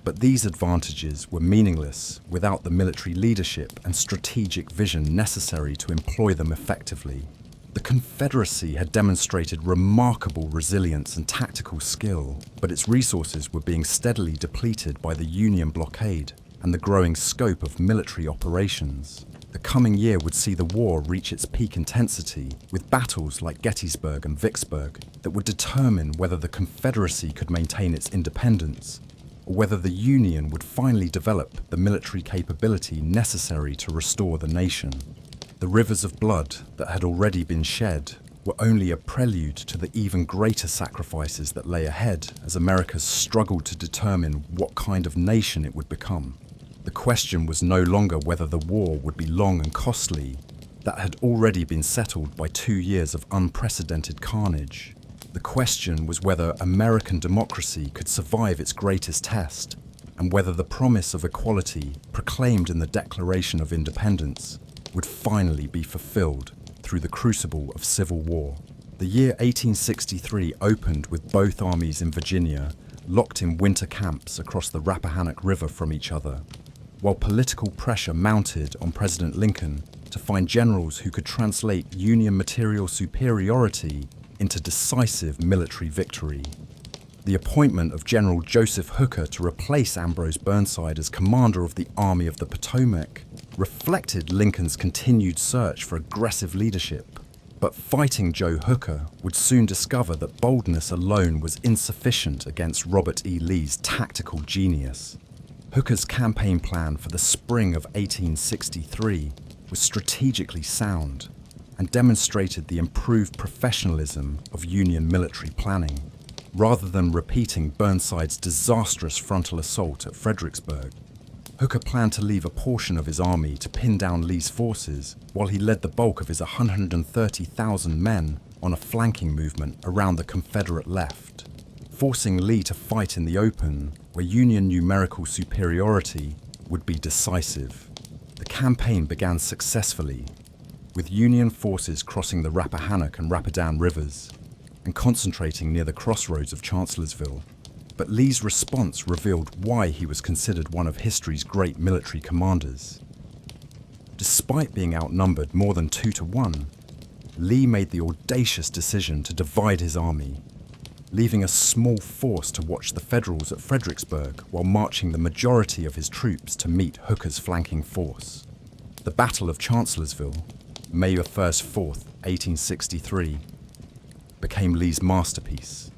but these advantages were meaningless without the military leadership and strategic vision necessary to employ them effectively. The Confederacy had demonstrated remarkable resilience and tactical skill, but its resources were being steadily depleted by the Union blockade and the growing scope of military operations. The coming year would see the war reach its peak intensity, with battles like Gettysburg and Vicksburg that would determine whether the Confederacy could maintain its independence, or whether the Union would finally develop the military capability necessary to restore the nation. The rivers of blood that had already been shed were only a prelude to the even greater sacrifices that lay ahead as America struggled to determine what kind of nation it would become. The question was no longer whether the war would be long and costly. That had already been settled by 2 years of unprecedented carnage. The question was whether American democracy could survive its greatest test, and whether the promise of equality proclaimed in the Declaration of Independence would finally be fulfilled through the crucible of civil war. The year 1863 opened with both armies in Virginia locked in winter camps across the Rappahannock River from each other, while political pressure mounted on President Lincoln to find generals who could translate Union material superiority into decisive military victory. The appointment of General Joseph Hooker to replace Ambrose Burnside as commander of the Army of the Potomac reflected Lincoln's continued search for aggressive leadership. But fighting Joe Hooker would soon discover that boldness alone was insufficient against Robert E. Lee's tactical genius. Hooker's campaign plan for the spring of 1863 was strategically sound and demonstrated the improved professionalism of Union military planning. Rather than repeating Burnside's disastrous frontal assault at Fredericksburg, Hooker planned to leave a portion of his army to pin down Lee's forces while he led the bulk of his 130,000 men on a flanking movement around the Confederate left, forcing Lee to fight in the open where Union numerical superiority would be decisive. The campaign began successfully, with Union forces crossing the Rappahannock and Rapidan rivers and concentrating near the crossroads of Chancellorsville. But Lee's response revealed why he was considered one of history's great military commanders. Despite being outnumbered more than 2-1, Lee made the audacious decision to divide his army, leaving a small force to watch the Federals at Fredericksburg while marching the majority of his troops to meet Hooker's flanking force. The Battle of Chancellorsville, May 1st, 4th, 1863, became Lee's masterpiece,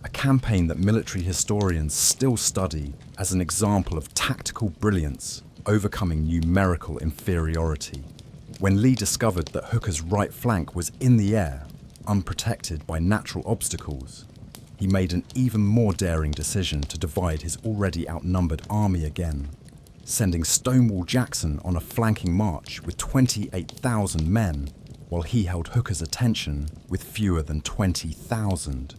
a campaign that military historians still study as an example of tactical brilliance overcoming numerical inferiority. When Lee discovered that Hooker's right flank was in the air, unprotected by natural obstacles, he made an even more daring decision to divide his already outnumbered army again, sending Stonewall Jackson on a flanking march with 28,000 men, while he held Hooker's attention with fewer than 20,000.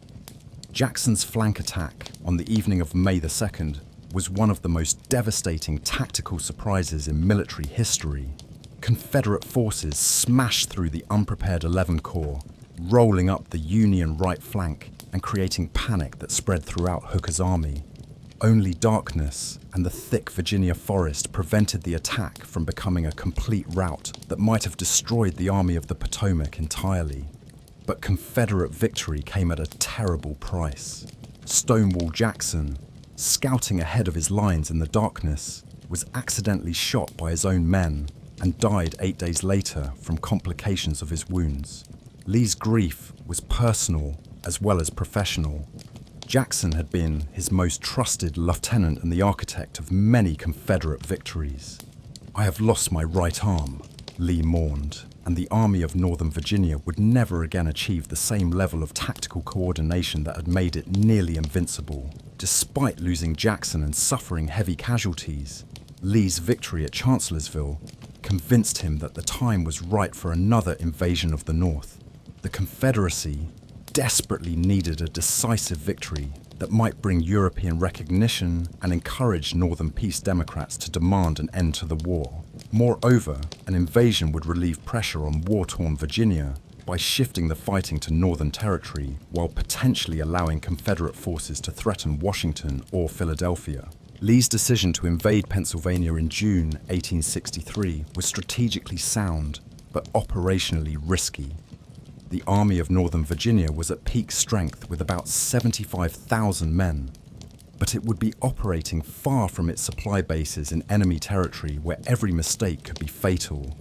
Jackson's flank attack on the evening of May 2nd was one of the most devastating tactical surprises in military history. Confederate forces smashed through the unprepared 11 Corps, rolling up the Union right flank and creating panic that spread throughout Hooker's army. Only darkness and the thick Virginia forest prevented the attack from becoming a complete rout that might have destroyed the Army of the Potomac entirely. But Confederate victory came at a terrible price. Stonewall Jackson, scouting ahead of his lines in the darkness, was accidentally shot by his own men and died 8 days later from complications of his wounds. Lee's grief was personal as well as professional. Jackson had been his most trusted lieutenant and the architect of many Confederate victories. "I have lost my right arm," Lee mourned, and the Army of Northern Virginia would never again achieve the same level of tactical coordination that had made it nearly invincible. Despite losing Jackson and suffering heavy casualties, Lee's victory at Chancellorsville convinced him that the time was right for another invasion of the North. The Confederacy desperately needed a decisive victory that might bring European recognition and encourage Northern Peace Democrats to demand an end to the war. Moreover, an invasion would relieve pressure on war-torn Virginia by shifting the fighting to Northern territory while potentially allowing Confederate forces to threaten Washington or Philadelphia. Lee's decision to invade Pennsylvania in June 1863 was strategically sound but operationally risky. The Army of Northern Virginia was at peak strength with about 75,000 men, but it would be operating far from its supply bases in enemy territory where every mistake could be fatal.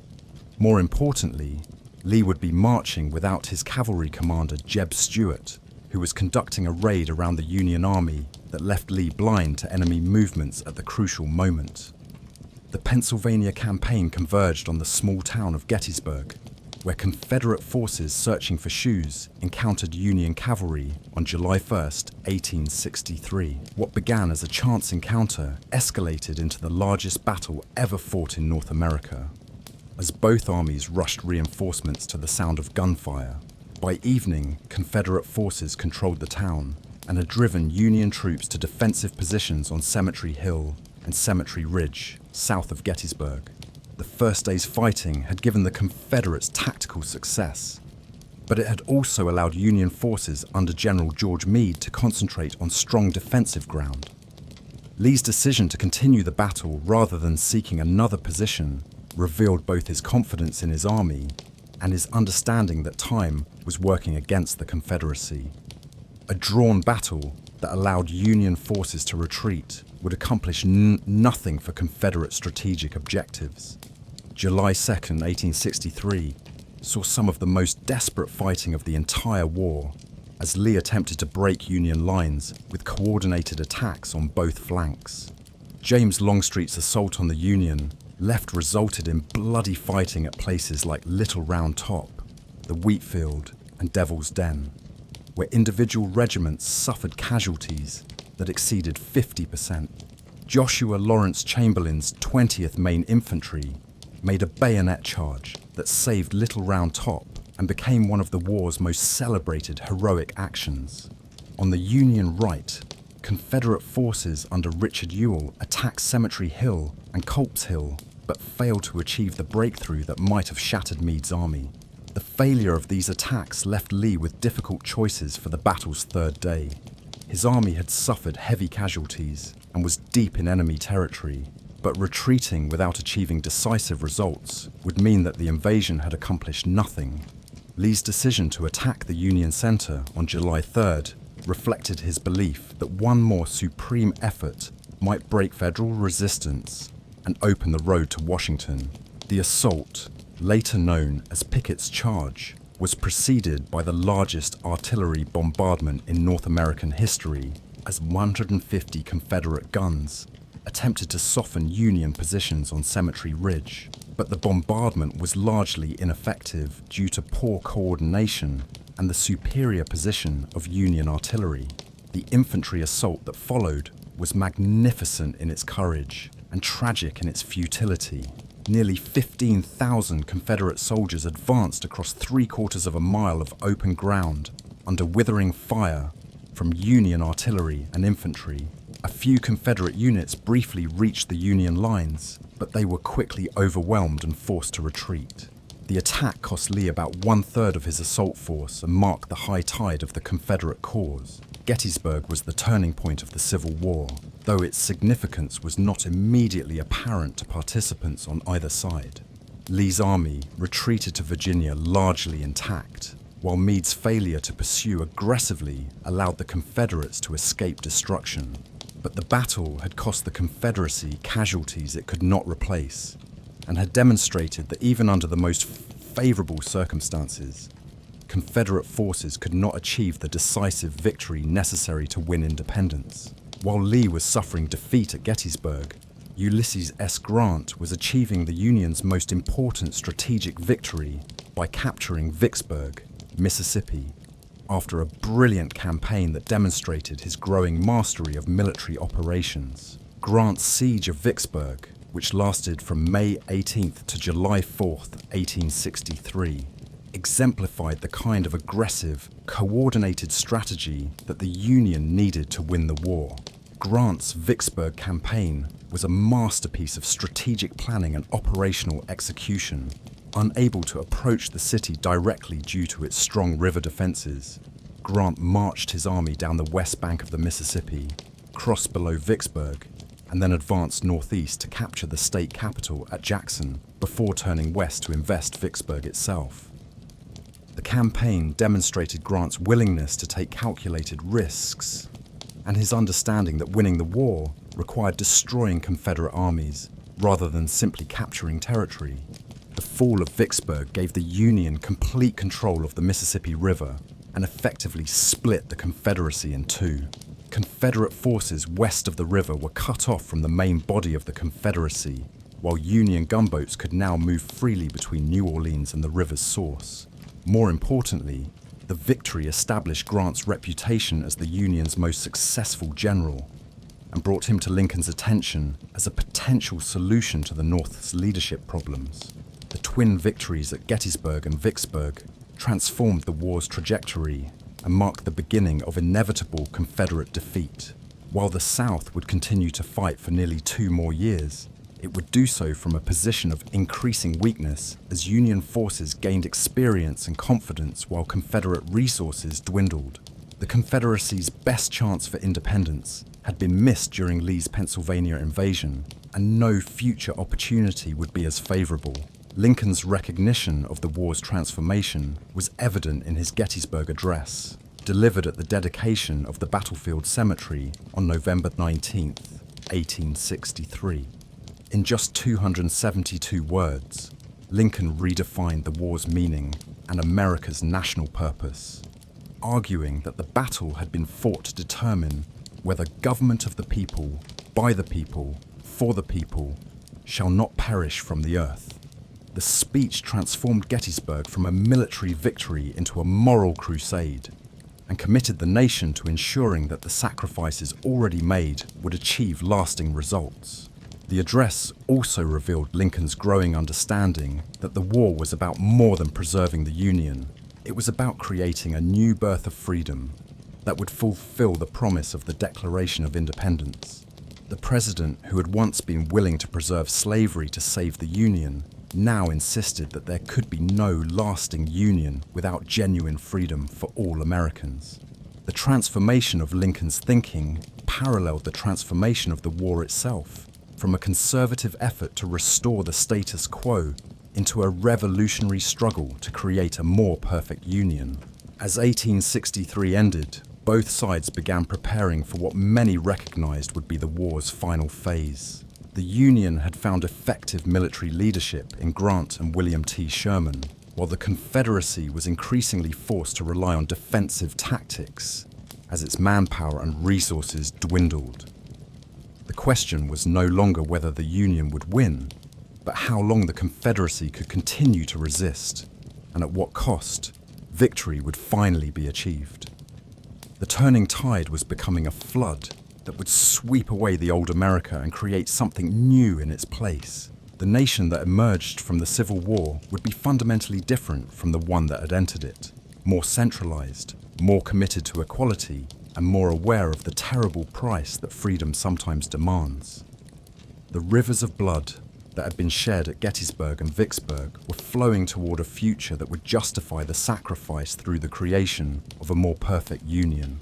More importantly, Lee would be marching without his cavalry commander Jeb Stuart, who was conducting a raid around the Union Army that left Lee blind to enemy movements at the crucial moment. The Pennsylvania campaign converged on the small town of Gettysburg, where Confederate forces searching for shoes encountered Union cavalry on July 1st, 1863. What began as a chance encounter escalated into the largest battle ever fought in North America, as both armies rushed reinforcements to the sound of gunfire. By evening, Confederate forces controlled the town and had driven Union troops to defensive positions on Cemetery Hill and Cemetery Ridge, south of Gettysburg. The first day's fighting had given the Confederates tactical success, but it had also allowed Union forces under General George Meade to concentrate on strong defensive ground. Lee's decision to continue the battle rather than seeking another position revealed both his confidence in his army and his understanding that time was working against the Confederacy. A drawn battle that allowed Union forces to retreat would accomplish nothing for Confederate strategic objectives. July 2nd, 1863, saw some of the most desperate fighting of the entire war, as Lee attempted to break Union lines with coordinated attacks on both flanks. James Longstreet's assault on the Union left resulted in bloody fighting at places like Little Round Top, the Wheatfield, and Devil's Den, where individual regiments suffered casualties that exceeded 50%. Joshua Lawrence Chamberlain's 20th Maine Infantry made a bayonet charge that saved Little Round Top and became one of the war's most celebrated heroic actions. On the Union right, Confederate forces under Richard Ewell attacked Cemetery Hill and Culp's Hill, but failed to achieve the breakthrough that might have shattered Meade's army. The failure of these attacks left Lee with difficult choices for the battle's third day. His army had suffered heavy casualties and was deep in enemy territory, but retreating without achieving decisive results would mean that the invasion had accomplished nothing. Lee's decision to attack the Union Center on July 3rd reflected his belief that one more supreme effort might break Federal resistance and open the road to Washington. The assault, later known as Pickett's Charge, was preceded by the largest artillery bombardment in North American history, as 150 Confederate guns attempted to soften Union positions on Cemetery Ridge, but the bombardment was largely ineffective due to poor coordination and the superior position of Union artillery. The infantry assault that followed was magnificent in its courage and tragic in its futility. Nearly 15,000 Confederate soldiers advanced across 3/4 of a mile of open ground under withering fire from Union artillery and infantry. A few Confederate units briefly reached the Union lines, but they were quickly overwhelmed and forced to retreat. The attack cost Lee about 1/3 of his assault force and marked the high tide of the Confederate cause. Gettysburg was the turning point of the Civil War, though its significance was not immediately apparent to participants on either side. Lee's army retreated to Virginia largely intact, while Meade's failure to pursue aggressively allowed the Confederates to escape destruction. But the battle had cost the Confederacy casualties it could not replace, and had demonstrated that even under the most favorable circumstances, Confederate forces could not achieve the decisive victory necessary to win independence. While Lee was suffering defeat at Gettysburg, Ulysses S. Grant was achieving the Union's most important strategic victory by capturing Vicksburg, Mississippi, after a brilliant campaign that demonstrated his growing mastery of military operations. Grant's siege of Vicksburg, which lasted from May 18th to July 4th, 1863, exemplified the kind of aggressive, coordinated strategy that the Union needed to win the war. Grant's Vicksburg campaign was a masterpiece of strategic planning and operational execution. Unable to approach the city directly due to its strong river defenses, Grant marched his army down the west bank of the Mississippi, crossed below Vicksburg, and then advanced northeast to capture the state capital at Jackson before turning west to invest Vicksburg itself. The campaign demonstrated Grant's willingness to take calculated risks and his understanding that winning the war required destroying Confederate armies rather than simply capturing territory. The fall of Vicksburg gave the Union complete control of the Mississippi River and effectively split the Confederacy in two. Confederate forces west of the river were cut off from the main body of the Confederacy, while Union gunboats could now move freely between New Orleans and the river's source. More importantly, the victory established Grant's reputation as the Union's most successful general and brought him to Lincoln's attention as a potential solution to the North's leadership problems. The twin victories at Gettysburg and Vicksburg transformed the war's trajectory and marked the beginning of inevitable Confederate defeat. While the South would continue to fight for nearly 2 more years, it would do so from a position of increasing weakness as Union forces gained experience and confidence while Confederate resources dwindled. The Confederacy's best chance for independence had been missed during Lee's Pennsylvania invasion, and no future opportunity would be as favorable. Lincoln's recognition of the war's transformation was evident in his Gettysburg Address, delivered at the dedication of the battlefield cemetery on November 19, 1863. In just 272 words, Lincoln redefined the war's meaning and America's national purpose, arguing that the battle had been fought to determine whether government of the people, by the people, for the people, shall not perish from the earth. The speech transformed Gettysburg from a military victory into a moral crusade. and committed the nation to ensuring that the sacrifices already made would achieve lasting results. The address also revealed Lincoln's growing understanding that the war was about more than preserving the Union. It was about creating a new birth of freedom that would fulfill the promise of the Declaration of Independence. The president, who had once been willing to preserve slavery to save the Union, now insisted that there could be no lasting Union without genuine freedom for all Americans. The transformation of Lincoln's thinking paralleled the transformation of the war itself, from a conservative effort to restore the status quo into a revolutionary struggle to create a more perfect Union. As 1863 ended, both sides began preparing for what many recognized would be the war's final phase. The Union had found effective military leadership in Grant and William T. Sherman, while the Confederacy was increasingly forced to rely on defensive tactics as its manpower and resources dwindled. The question was no longer whether the Union would win, but how long the Confederacy could continue to resist, and at what cost victory would finally be achieved. The turning tide was becoming a flood that would sweep away the old America and create something new in its place. The nation that emerged from the Civil War would be fundamentally different from the one that had entered it, more centralized, more committed to equality, and more aware of the terrible price that freedom sometimes demands. The rivers of blood that had been shed at Gettysburg and Vicksburg were flowing toward a future that would justify the sacrifice through the creation of a more perfect Union.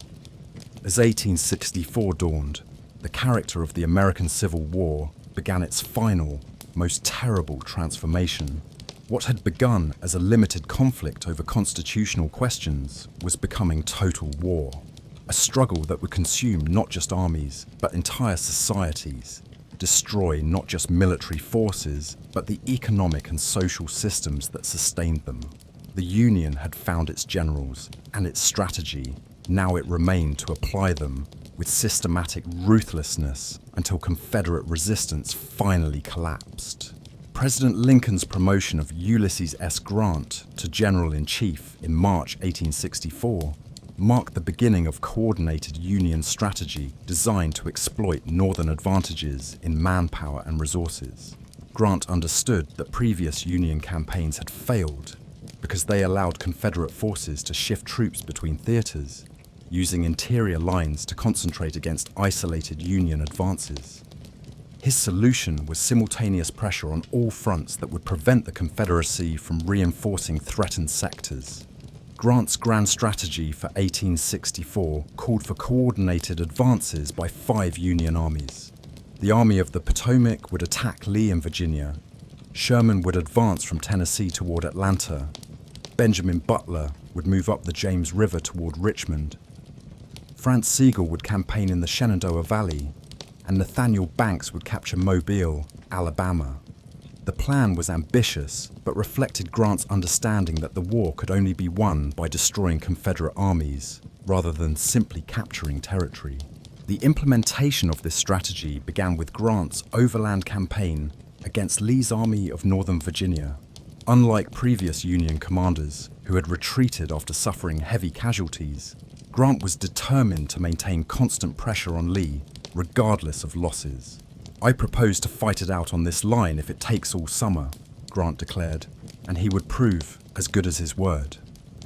As 1864 dawned, the character of the American Civil War began its final, most terrible transformation. What had begun as a limited conflict over constitutional questions was becoming total war, a struggle that would consume not just armies, but entire societies, destroy not just military forces, but the economic and social systems that sustained them. The Union had found its generals and its strategy. Now it remained to apply them with systematic ruthlessness until Confederate resistance finally collapsed. President Lincoln's promotion of Ulysses S. Grant to General-in-Chief in March 1864 marked the beginning of coordinated Union strategy designed to exploit Northern advantages in manpower and resources. Grant understood that previous Union campaigns had failed because they allowed Confederate forces to shift troops between theaters, using interior lines to concentrate against isolated Union advances. His solution was simultaneous pressure on all fronts that would prevent the Confederacy from reinforcing threatened sectors. Grant's grand strategy for 1864 called for coordinated advances by 5 Union armies. The Army of the Potomac would attack Lee in Virginia. Sherman would advance from Tennessee toward Atlanta. Benjamin Butler would move up the James River toward Richmond. Franz Sigel would campaign in the Shenandoah Valley, and Nathaniel Banks would capture Mobile, Alabama. The plan was ambitious, but reflected Grant's understanding that the war could only be won by destroying Confederate armies, rather than simply capturing territory. The implementation of this strategy began with Grant's overland campaign against Lee's Army of Northern Virginia. Unlike previous Union commanders, who had retreated after suffering heavy casualties, Grant was determined to maintain constant pressure on Lee, regardless of losses. "I propose to fight it out on this line if it takes all summer," Grant declared, and he would prove as good as his word.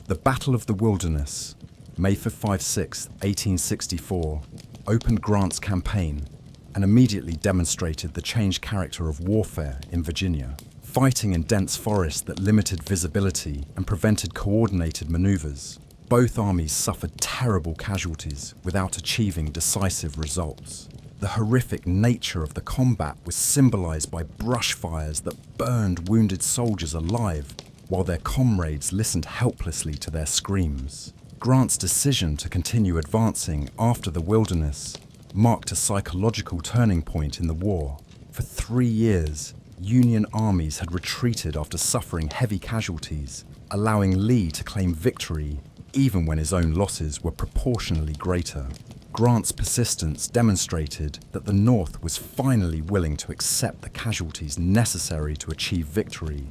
The Battle of the Wilderness, May 5-6, 1864, opened Grant's campaign and immediately demonstrated the changed character of warfare in Virginia. Fighting in dense forests that limited visibility and prevented coordinated maneuvers, both armies suffered terrible casualties without achieving decisive results. The horrific nature of the combat was symbolized by brush fires that burned wounded soldiers alive, while their comrades listened helplessly to their screams. Grant's decision to continue advancing after the Wilderness marked a psychological turning point in the war. For 3 years, Union armies had retreated after suffering heavy casualties, allowing Lee to claim victory even when his own losses were proportionally greater. Grant's persistence demonstrated that the North was finally willing to accept the casualties necessary to achieve victory,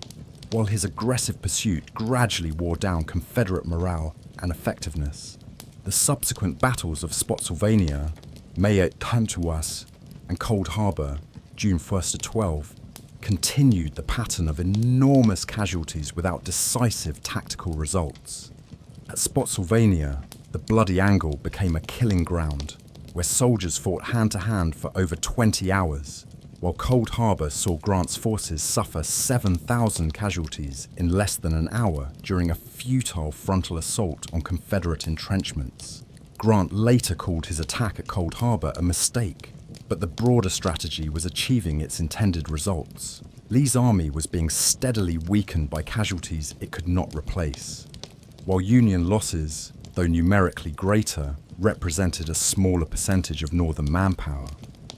while his aggressive pursuit gradually wore down Confederate morale and effectiveness. The subsequent battles of Spotsylvania, May at Tantuas, and Cold Harbor, June 1st to 12, continued the pattern of enormous casualties without decisive tactical results. At Spotsylvania, the Bloody Angle became a killing ground, where soldiers fought hand-to-hand for over 20 hours, while Cold Harbor saw Grant's forces suffer 7,000 casualties in less than an hour during a futile frontal assault on Confederate entrenchments. Grant later called his attack at Cold Harbor a mistake, but the broader strategy was achieving its intended results. Lee's army was being steadily weakened by casualties it could not replace, while Union losses, though numerically greater, represented a smaller percentage of Northern manpower.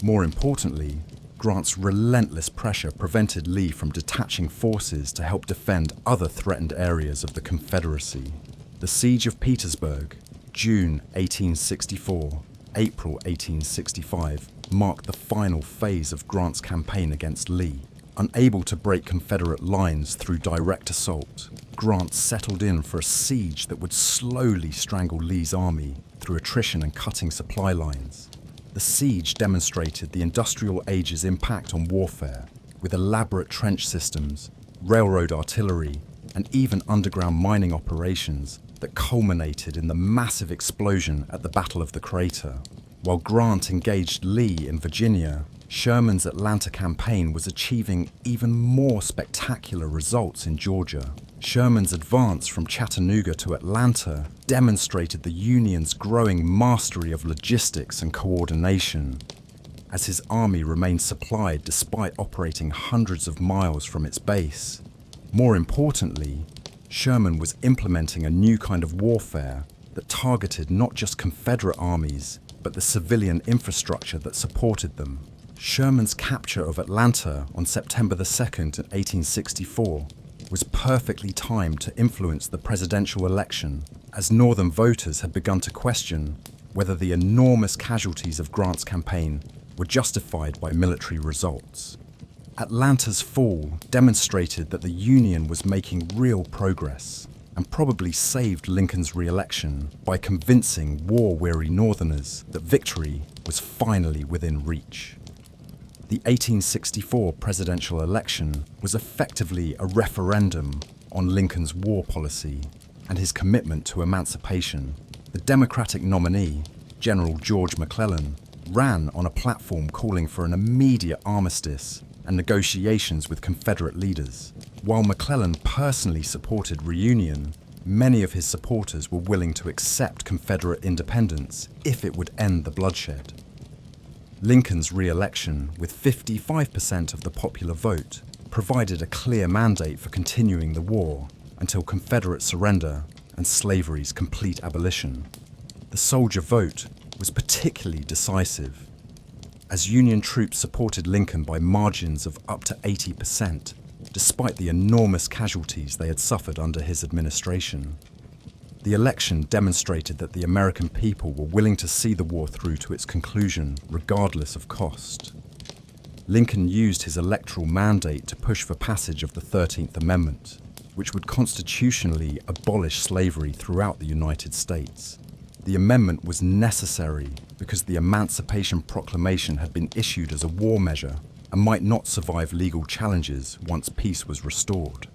More importantly, Grant's relentless pressure prevented Lee from detaching forces to help defend other threatened areas of the Confederacy. The Siege of Petersburg, June 1864, April 1865, marked the final phase of Grant's campaign against Lee. Unable to break Confederate lines through direct assault, Grant settled in for a siege that would slowly strangle Lee's army through attrition and cutting supply lines. The siege demonstrated the industrial age's impact on warfare, with elaborate trench systems, railroad artillery, and even underground mining operations that culminated in the massive explosion at the Battle of the Crater. While Grant engaged Lee in Virginia, Sherman's Atlanta campaign was achieving even more spectacular results in Georgia. Sherman's advance from Chattanooga to Atlanta demonstrated the Union's growing mastery of logistics and coordination, as his army remained supplied despite operating hundreds of miles from its base. More importantly, Sherman was implementing a new kind of warfare that targeted not just Confederate armies, but the civilian infrastructure that supported them. Sherman's capture of Atlanta on September 2nd, 1864, was perfectly timed to influence the presidential election, as Northern voters had begun to question whether the enormous casualties of Grant's campaign were justified by military results. Atlanta's fall demonstrated that the Union was making real progress, and probably saved Lincoln's re-election by convincing war-weary Northerners that victory was finally within reach. The 1864 presidential election was effectively a referendum on Lincoln's war policy and his commitment to emancipation. The Democratic nominee, General George McClellan, ran on a platform calling for an immediate armistice and negotiations with Confederate leaders. While McClellan personally supported reunion, many of his supporters were willing to accept Confederate independence if it would end the bloodshed. Lincoln's re-election, with 55% of the popular vote, provided a clear mandate for continuing the war until Confederate surrender and slavery's complete abolition. The soldier vote was particularly decisive, as Union troops supported Lincoln by margins of up to 80%, despite the enormous casualties they had suffered under his administration. The election demonstrated that the American people were willing to see the war through to its conclusion, regardless of cost. Lincoln used his electoral mandate to push for passage of the 13th Amendment, which would constitutionally abolish slavery throughout the United States. The amendment was necessary because the Emancipation Proclamation had been issued as a war measure and might not survive legal challenges once peace was restored.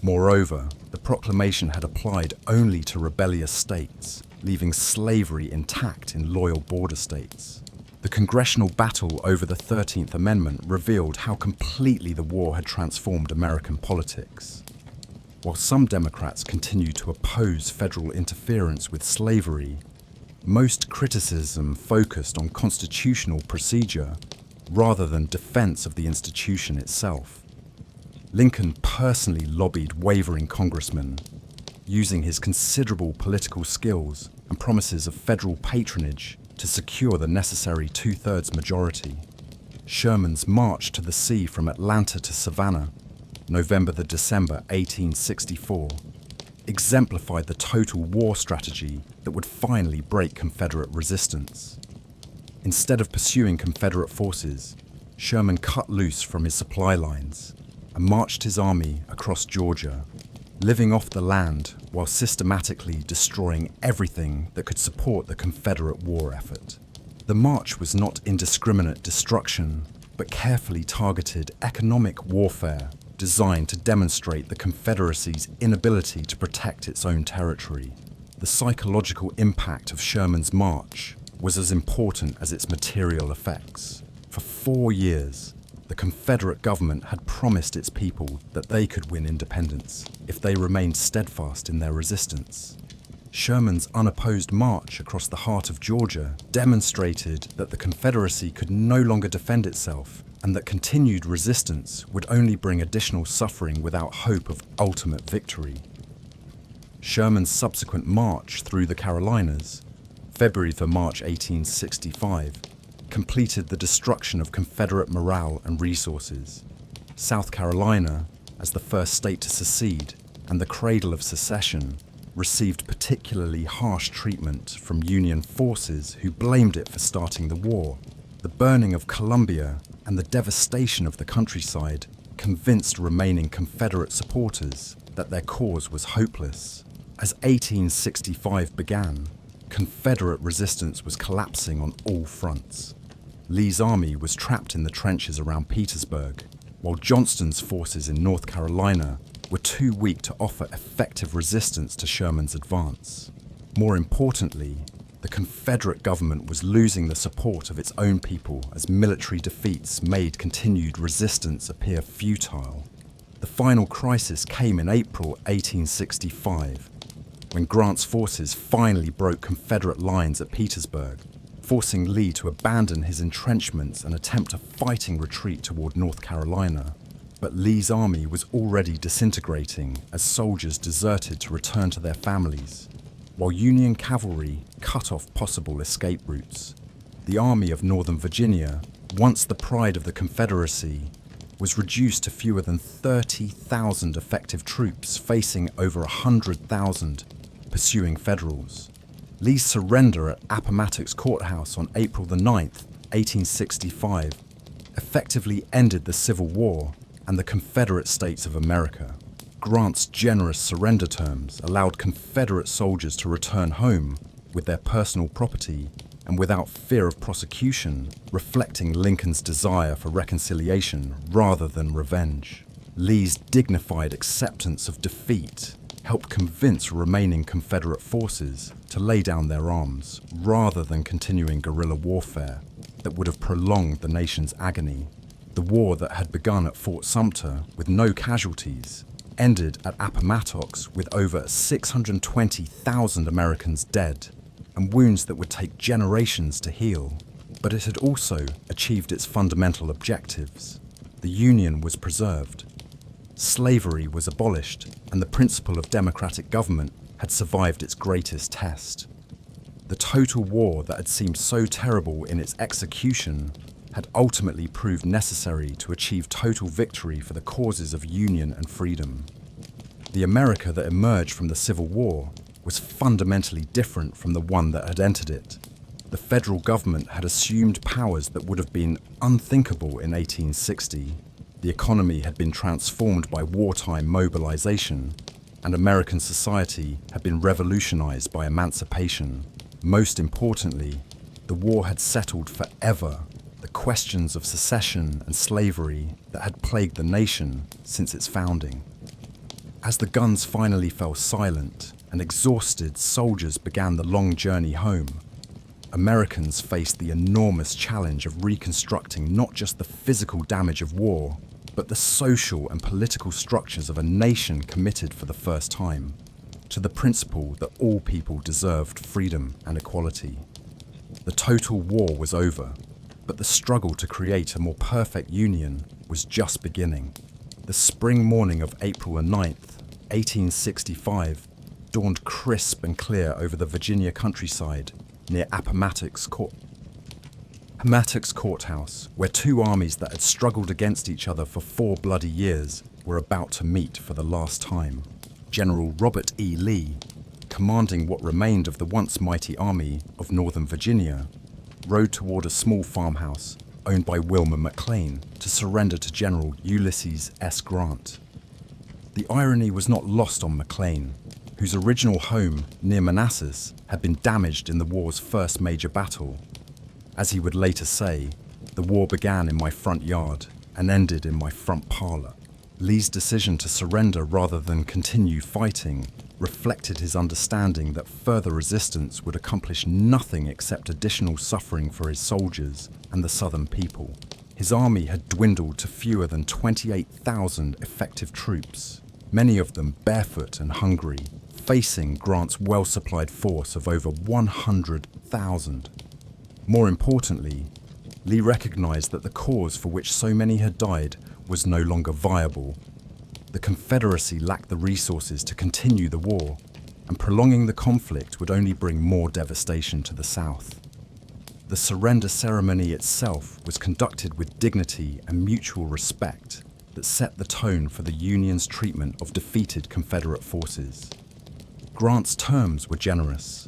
Moreover, the proclamation had applied only to rebellious states, leaving slavery intact in loyal border states. The congressional battle over the 13th Amendment revealed how completely the war had transformed American politics. While some Democrats continued to oppose federal interference with slavery, most criticism focused on constitutional procedure rather than defense of the institution itself. Lincoln personally lobbied wavering congressmen, using his considerable political skills and promises of federal patronage to secure the necessary two-thirds majority. Sherman's march to the sea from Atlanta to Savannah, November to December 1864, exemplified the total war strategy that would finally break Confederate resistance. Instead of pursuing Confederate forces, Sherman cut loose from his supply lines and marched his army across Georgia, living off the land while systematically destroying everything that could support the Confederate war effort. The march was not indiscriminate destruction, but carefully targeted economic warfare designed to demonstrate the Confederacy's inability to protect its own territory. The psychological impact of Sherman's march was as important as its material effects. For 4 years, the Confederate government had promised its people that they could win independence if they remained steadfast in their resistance. Sherman's unopposed march across the heart of Georgia demonstrated that the Confederacy could no longer defend itself and that continued resistance would only bring additional suffering without hope of ultimate victory. Sherman's subsequent march through the Carolinas, February to March 1865, completed the destruction of Confederate morale and resources. South Carolina, as the first state to secede and the cradle of secession, received particularly harsh treatment from Union forces who blamed it for starting the war. The burning of Columbia and the devastation of the countryside convinced remaining Confederate supporters that their cause was hopeless. As 1865 began, Confederate resistance was collapsing on all fronts. Lee's army was trapped in the trenches around Petersburg, while Johnston's forces in North Carolina were too weak to offer effective resistance to Sherman's advance. More importantly, the Confederate government was losing the support of its own people as military defeats made continued resistance appear futile. The final crisis came in April 1865, when Grant's forces finally broke Confederate lines at Petersburg, forcing Lee to abandon his entrenchments and attempt a fighting retreat toward North Carolina. But Lee's army was already disintegrating as soldiers deserted to return to their families, while Union cavalry cut off possible escape routes. The Army of Northern Virginia, once the pride of the Confederacy, was reduced to fewer than 30,000 effective troops facing over 100,000 pursuing Federals. Lee's surrender at Appomattox Courthouse on April 9th, 1865, effectively ended the Civil War and the Confederate States of America. Grant's generous surrender terms allowed Confederate soldiers to return home with their personal property and without fear of prosecution, reflecting Lincoln's desire for reconciliation rather than revenge. Lee's dignified acceptance of defeat helped convince remaining Confederate forces to lay down their arms rather than continuing guerrilla warfare that would have prolonged the nation's agony. The war that had begun at Fort Sumter with no casualties ended at Appomattox with over 620,000 Americans dead and wounds that would take generations to heal. But it had also achieved its fundamental objectives. The Union was preserved. Slavery was abolished, and the principle of democratic government had survived its greatest test. The total war that had seemed so terrible in its execution had ultimately proved necessary to achieve total victory for the causes of union and freedom. The America that emerged from the Civil War was fundamentally different from the one that had entered it. The federal government had assumed powers that would have been unthinkable in 1860. The economy had been transformed by wartime mobilization, and American society had been revolutionized by emancipation. Most importantly, the war had settled forever the questions of secession and slavery that had plagued the nation since its founding. As the guns finally fell silent and exhausted soldiers began the long journey home, Americans faced the enormous challenge of reconstructing not just the physical damage of war, but the social and political structures of a nation committed for the first time to the principle that all people deserved freedom and equality. The total war was over, but the struggle to create a more perfect union was just beginning. The spring morning of April 9th, 1865, dawned crisp and clear over the Virginia countryside near Appomattox Courthouse, where two armies that had struggled against each other for 4 bloody years were about to meet for the last time. General Robert E. Lee, commanding what remained of the once mighty Army of Northern Virginia, rode toward a small farmhouse owned by Wilmer McLean to surrender to General Ulysses S. Grant. The irony was not lost on McLean, whose original home near Manassas had been damaged in the war's first major battle. As he would later say, "The war began in my front yard and ended in my front parlor." Lee's decision to surrender rather than continue fighting reflected his understanding that further resistance would accomplish nothing except additional suffering for his soldiers and the Southern people. His army had dwindled to fewer than 28,000 effective troops, many of them barefoot and hungry, facing Grant's well-supplied force of over 100,000. More importantly, Lee recognized that the cause for which so many had died was no longer viable. The Confederacy lacked the resources to continue the war, and prolonging the conflict would only bring more devastation to the South. The surrender ceremony itself was conducted with dignity and mutual respect that set the tone for the Union's treatment of defeated Confederate forces. Grant's terms were generous,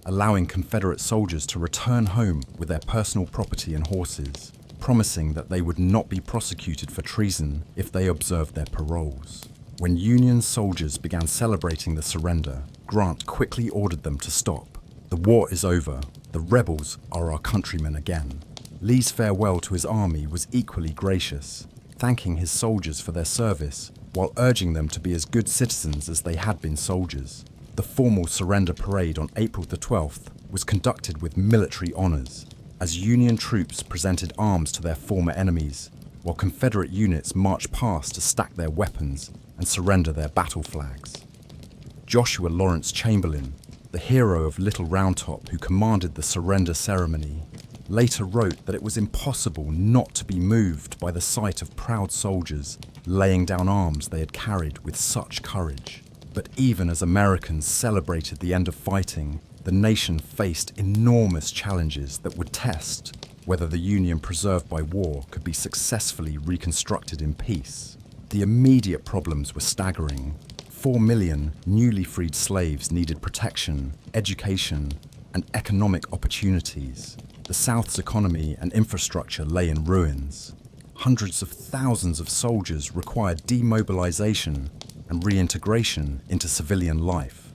allowing Confederate soldiers to return home with their personal property and horses, promising that they would not be prosecuted for treason if they observed their paroles. When Union soldiers began celebrating the surrender, Grant quickly ordered them to stop. "The war is over. The rebels are our countrymen again." Lee's farewell to his army was equally gracious, thanking his soldiers for their service while urging them to be as good citizens as they had been soldiers. The formal surrender parade on April the 12th was conducted with military honors, as Union troops presented arms to their former enemies, while Confederate units marched past to stack their weapons and surrender their battle flags. Joshua Lawrence Chamberlain, the hero of Little Round Top who commanded the surrender ceremony, later wrote that it was impossible not to be moved by the sight of proud soldiers laying down arms they had carried with such courage. But even as Americans celebrated the end of fighting, the nation faced enormous challenges that would test whether the Union preserved by war could be successfully reconstructed in peace. The immediate problems were staggering. 4 million newly freed slaves needed protection, education, and economic opportunities. The South's economy and infrastructure lay in ruins. Hundreds of thousands of soldiers required demobilization and reintegration into civilian life.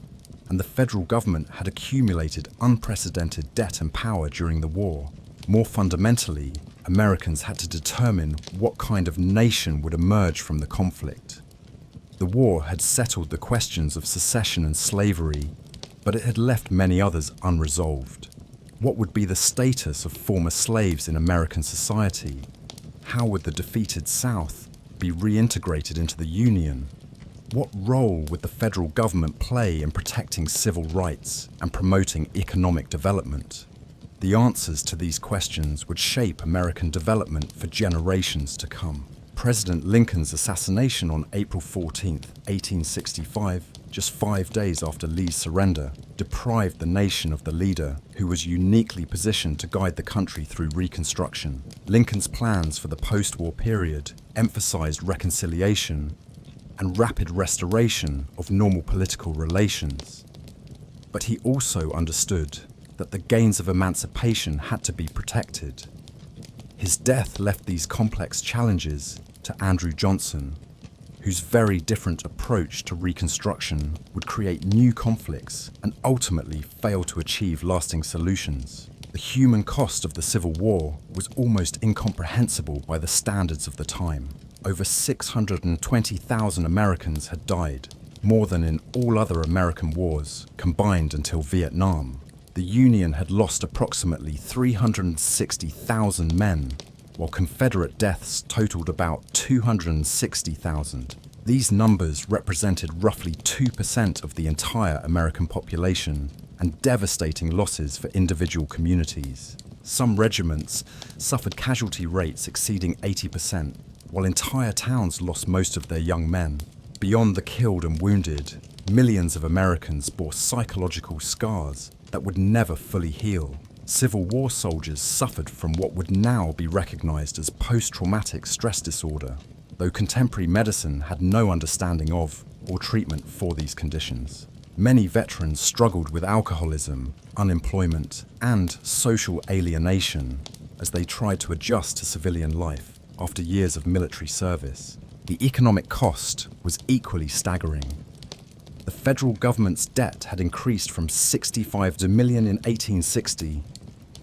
And the federal government had accumulated unprecedented debt and power during the war. More fundamentally, Americans had to determine what kind of nation would emerge from the conflict. The war had settled the questions of secession and slavery, but it had left many others unresolved. What would be the status of former slaves in American society? How would the defeated South be reintegrated into the Union? What role would the federal government play in protecting civil rights and promoting economic development? The answers to these questions would shape American development for generations to come. President Lincoln's assassination on April 14, 1865, just 5 days after Lee's surrender, deprived the nation of the leader who was uniquely positioned to guide the country through Reconstruction. Lincoln's plans for the post-war period emphasized reconciliation and rapid restoration of normal political relations. But he also understood that the gains of emancipation had to be protected. His death left these complex challenges to Andrew Johnson, whose very different approach to Reconstruction would create new conflicts and ultimately fail to achieve lasting solutions. The human cost of the Civil War was almost incomprehensible by the standards of the time. Over 620,000 Americans had died, more than in all other American wars combined until Vietnam. The Union had lost approximately 360,000 men, while Confederate deaths totaled about 260,000. These numbers represented roughly 2% of the entire American population and devastating losses for individual communities. Some regiments suffered casualty rates exceeding 80%, while entire towns lost most of their young men. Beyond the killed and wounded, millions of Americans bore psychological scars that would never fully heal. Civil War soldiers suffered from what would now be recognized as post-traumatic stress disorder, though contemporary medicine had no understanding of or treatment for these conditions. Many veterans struggled with alcoholism, unemployment, and social alienation as they tried to adjust to civilian life after years of military service. The economic cost was equally staggering. The federal government's debt had increased from $65 million in 1860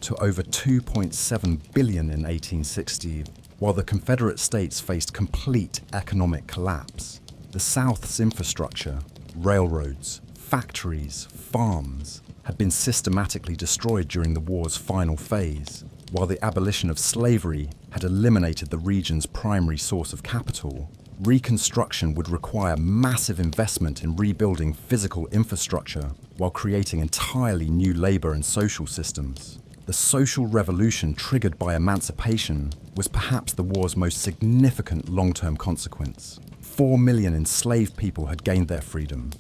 to over $2.7 billion in 1860, while the Confederate States faced complete economic collapse. The South's infrastructure, railroads, factories, farms, had been systematically destroyed during the war's final phase, while the abolition of slavery had eliminated the region's primary source of capital. Reconstruction would require massive investment in rebuilding physical infrastructure while creating entirely new labor and social systems. The social revolution triggered by emancipation was perhaps the war's most significant long-term consequence. 4 million enslaved people had gained their freedom,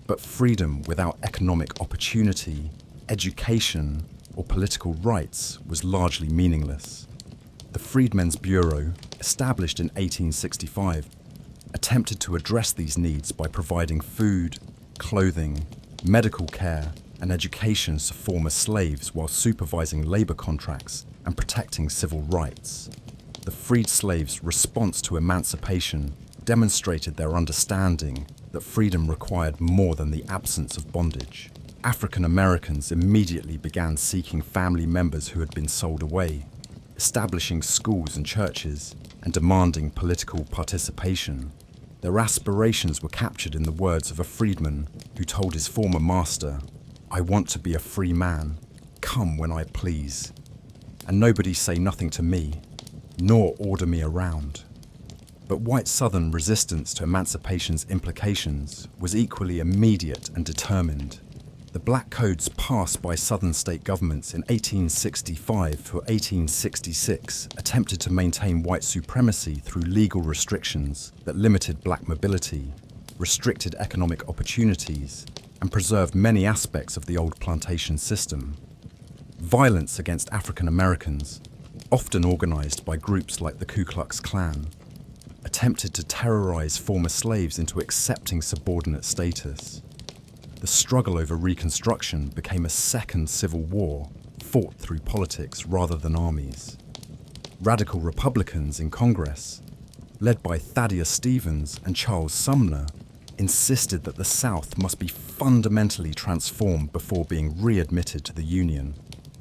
but freedom without economic opportunity, education, or political rights was largely meaningless. The Freedmen's Bureau, established in 1865, attempted to address these needs by providing food, clothing, medical care, and education to former slaves while supervising labor contracts and protecting civil rights. The freed slaves' response to emancipation demonstrated their understanding that freedom required more than the absence of bondage. African Americans immediately began seeking family members who had been sold away, establishing schools and churches, and demanding political participation. Their aspirations were captured in the words of a freedman who told his former master, "I want to be a free man, come when I please, and nobody say nothing to me, nor order me around." But white Southern resistance to emancipation's implications was equally immediate and determined. The Black Codes passed by Southern state governments in 1865 to 1866 attempted to maintain white supremacy through legal restrictions that limited black mobility, restricted economic opportunities, and preserved many aspects of the old plantation system. Violence against African Americans, often organized by groups like the Ku Klux Klan, attempted to terrorize former slaves into accepting subordinate status. The struggle over Reconstruction became a second civil war fought through politics rather than armies. Radical Republicans in Congress, led by Thaddeus Stevens and Charles Sumner, insisted that the South must be fundamentally transformed before being readmitted to the Union.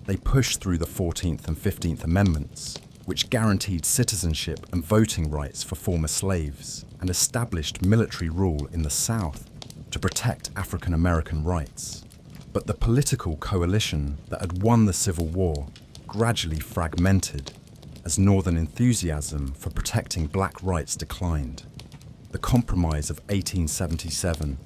They pushed through the 14th and 15th Amendments, which guaranteed citizenship and voting rights for former slaves, and established military rule in the South to protect African American rights. But the political coalition that had won the Civil War gradually fragmented as Northern enthusiasm for protecting black rights declined. The Compromise of 1877,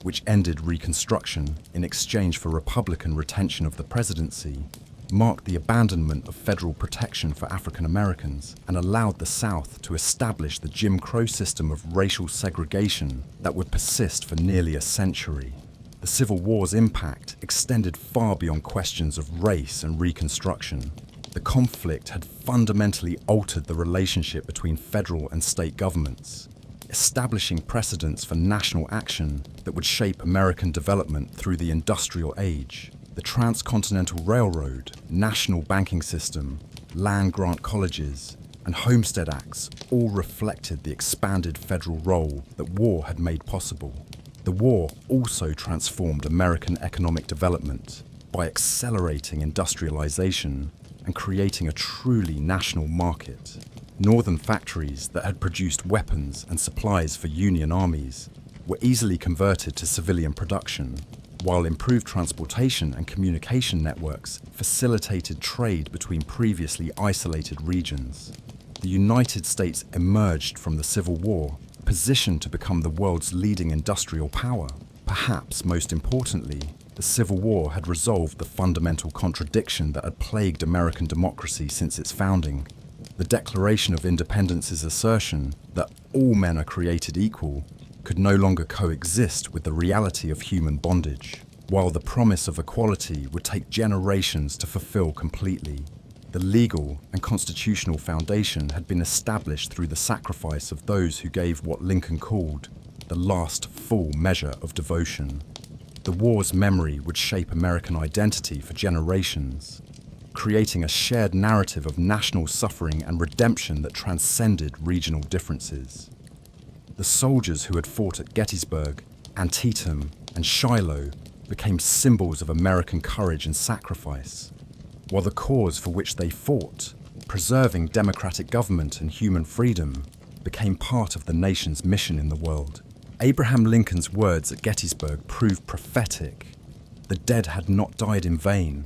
which ended Reconstruction in exchange for Republican retention of the presidency, marked the abandonment of federal protection for African Americans and allowed the South to establish the Jim Crow system of racial segregation that would persist for nearly a century. The Civil War's impact extended far beyond questions of race and Reconstruction. The conflict had fundamentally altered the relationship between federal and state governments, establishing precedents for national action that would shape American development through the industrial age. The Transcontinental Railroad, national banking system, land-grant colleges, and Homestead Acts all reflected the expanded federal role that war had made possible. The war also transformed American economic development by accelerating industrialization and creating a truly national market. Northern factories that had produced weapons and supplies for Union armies were easily converted to civilian production, while improved transportation and communication networks facilitated trade between previously isolated regions. The United States emerged from the Civil War positioned to become the world's leading industrial power. Perhaps most importantly, the Civil War had resolved the fundamental contradiction that had plagued American democracy since its founding. The Declaration of Independence's assertion that all men are created equal could no longer coexist with the reality of human bondage, while the promise of equality would take generations to fulfill completely. The legal and constitutional foundation had been established through the sacrifice of those who gave what Lincoln called the last full measure of devotion. The war's memory would shape American identity for generations, creating a shared narrative of national suffering and redemption that transcended regional differences. The soldiers who had fought at Gettysburg, Antietam, and Shiloh became symbols of American courage and sacrifice, while the cause for which they fought, preserving democratic government and human freedom, became part of the nation's mission in the world. Abraham Lincoln's words at Gettysburg proved prophetic. The dead had not died in vain,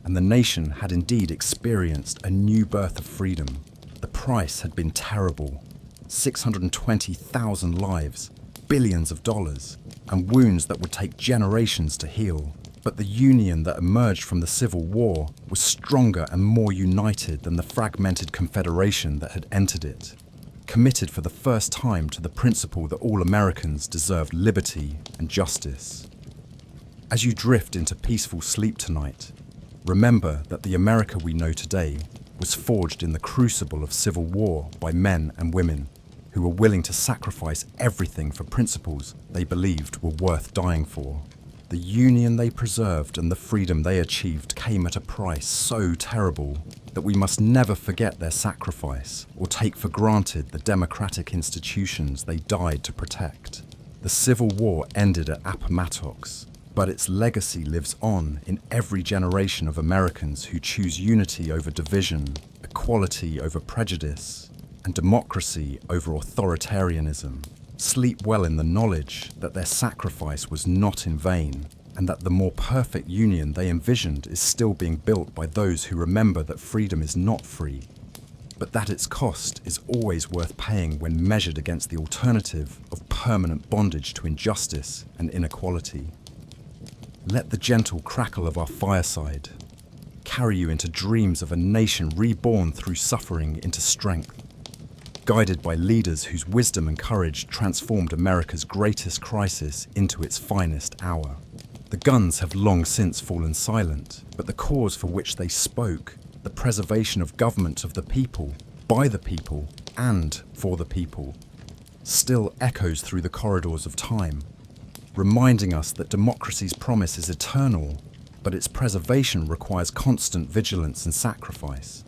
and the nation had indeed experienced a new birth of freedom. The price had been terrible: 620,000 lives, billions of dollars, and wounds that would take generations to heal. But the Union that emerged from the Civil War was stronger and more united than the fragmented Confederation that had entered it, committed for the first time to the principle that all Americans deserved liberty and justice. As you drift into peaceful sleep tonight, remember that the America we know today was forged in the crucible of civil war by men and women who were willing to sacrifice everything for principles they believed were worth dying for. The union they preserved and the freedom they achieved came at a price so terrible that we must never forget their sacrifice or take for granted the democratic institutions they died to protect. The Civil War ended at Appomattox, but its legacy lives on in every generation of Americans who choose unity over division, equality over prejudice, and democracy over authoritarianism. Sleep well in the knowledge that their sacrifice was not in vain, and that the more perfect union they envisioned is still being built by those who remember that freedom is not free, but that its cost is always worth paying when measured against the alternative of permanent bondage to injustice and inequality. Let the gentle crackle of our fireside carry you into dreams of a nation reborn through suffering into strength, guided by leaders whose wisdom and courage transformed America's greatest crisis into its finest hour. The guns have long since fallen silent, but the cause for which they spoke, the preservation of government of the people, by the people, and for the people, still echoes through the corridors of time, reminding us that democracy's promise is eternal, but its preservation requires constant vigilance and sacrifice.